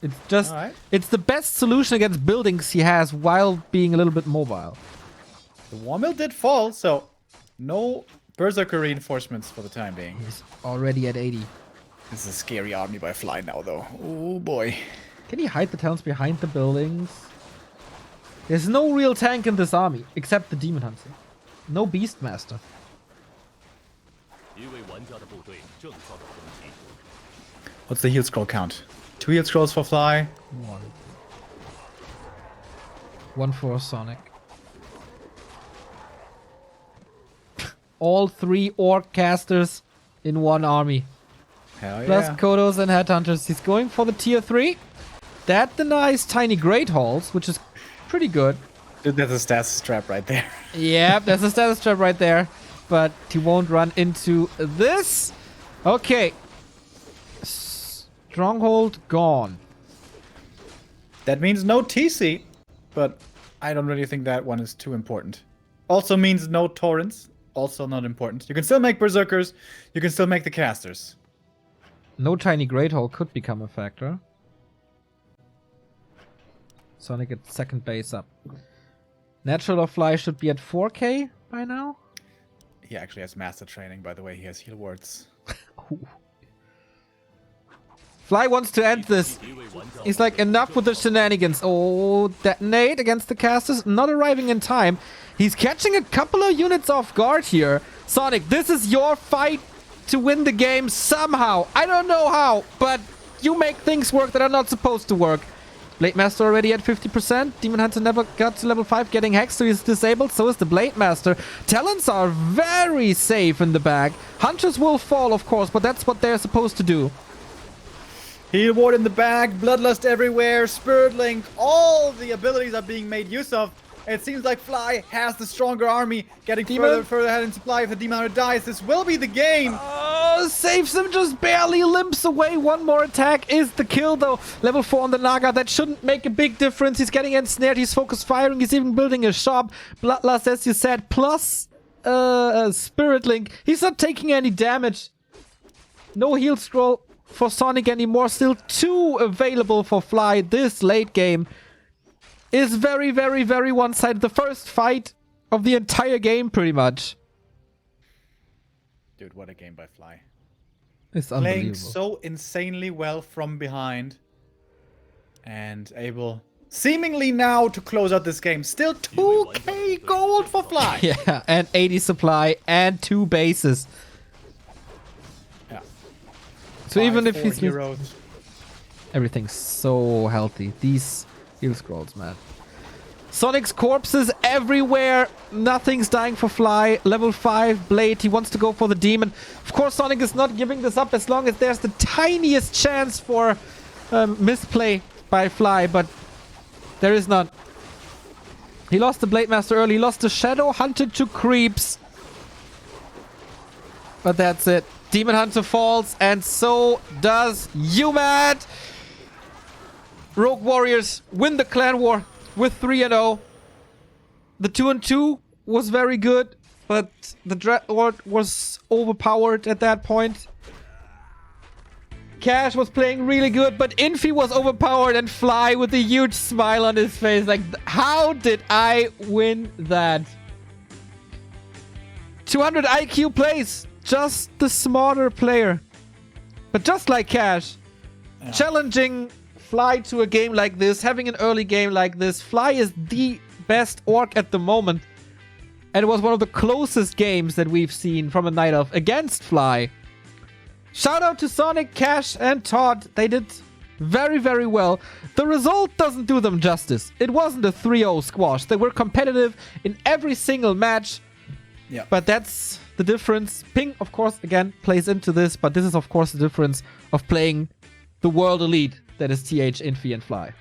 It's just, it's the best solution against buildings he has while being a little bit mobile. The War Mill did fall, so no Berserker reinforcements for the time being. He's already at 80. This is a scary army by Fly now, though. Oh boy. Can he hide the talents behind the buildings? There's no real tank in this army, except the Demon Hunter. No Beastmaster. What's the heal scroll count? 2 heal scrolls for Fly. 1. 1 for Sonic. All 3 orc casters in one army. Hell yeah. Plus Kodos and Headhunters. He's going for the tier 3. That denies tiny Great Halls, which is pretty good. Dude, that's a status trap right there. Yep, there's a status trap right there. But he won't run into this. Okay. Stronghold gone. That means no TC, but I don't really think that one is too important. Also means no torrents, also not important. You can still make Berserkers, you can still make the casters. No tiny Great Hall could become a factor. Sonic at second base up. Natural or Fly should be at 4k by now. He actually has master training, by the way. He has heal words. Fly wants to end this. He's like, enough with the shenanigans. Oh, detonate against the casters. Not arriving in time. He's catching a couple of units off guard here. Sonic, this is your fight to win the game somehow. I don't know how, but you make things work that are not supposed to work. Blade Master already at 50%. Demon Hunter never got to level 5, getting hexed, so he's disabled. So is the Blade Master. Talents are very safe in the back. Hunters will fall, of course, but that's what they're supposed to do. Heal ward in the back, Bloodlust everywhere, Spirit Link, all the abilities are being made use of. It seems like Fly has the stronger army, getting further ahead in supply. If the Demon Hunter dies, this will be the game. Oh, saves him, just barely limps away. One more attack is the kill, though. Level 4 on the Naga. That shouldn't make a big difference. He's getting ensnared. He's focus firing. He's even building a shop. Bloodlust, as you said, plus Spirit Link. He's not taking any damage. No heal scroll for Sonic anymore. Still 2 available for Fly. This late game is very, very, very one-sided. The first fight of the entire game, pretty much. Dude, what a game by Fly. It's Playing unbelievable. so insanely well from behind. And able, seemingly now, to close out this game. Still 2k gold for Fly. Yeah, and 80 supply and 2 bases. Yeah. So even if 4 he's... heroes. Everything's so healthy. These heal scrolls, man. Sonic's corpses everywhere. Nothing's dying for Fly. Level 5 Blade. He wants to go for the demon. Of course, Sonic is not giving this up as long as there's the tiniest chance for misplay by Fly, but there is none. He lost the Blade Master early. He lost the Shadow Hunter to creeps. But that's it. Demon Hunter falls, and so does uMaD. Rogue Warriors win the clan war with 3-0. The 2-2 was very good, but the Dreadlord was overpowered at that point. Cash was playing really good, but Infi was overpowered, and Fly with a huge smile on his face. Like, how did I win that? 200 IQ plays. Just the smarter player. But just like Cash, challenging Fly to a game like this, having an early game like this. Fly is the best orc at the moment. And it was one of the closest games that we've seen from a Night Elf against Fly. Shout out to Sonic, Cash, and Todd. They did very, very well. The result doesn't do them justice. It wasn't a 3-0 squash. They were competitive in every single match. Yeah. But that's the difference. Ping, of course, again, plays into this. But this is, of course, the difference of playing the World Elite. That is TH, Infi, and Fly.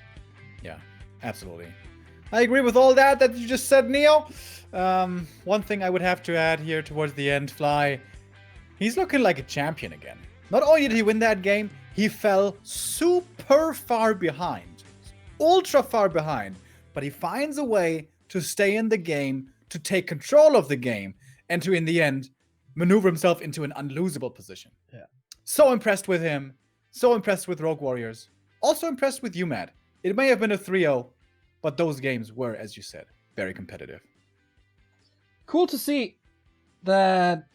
Yeah, absolutely. I agree with all that you just said, Neo. One thing I would have to add here towards the end, Fly, he's looking like a champion again. Not only did he win that game, he fell super far behind. Ultra far behind. But he finds a way to stay in the game, to take control of the game, and to, in the end, maneuver himself into an unlosable position. Yeah. So impressed with him. So impressed with Rogue Warriors. Also impressed with uMaD. It may have been a 3-0, but those games were, as you said, very competitive. Cool to see that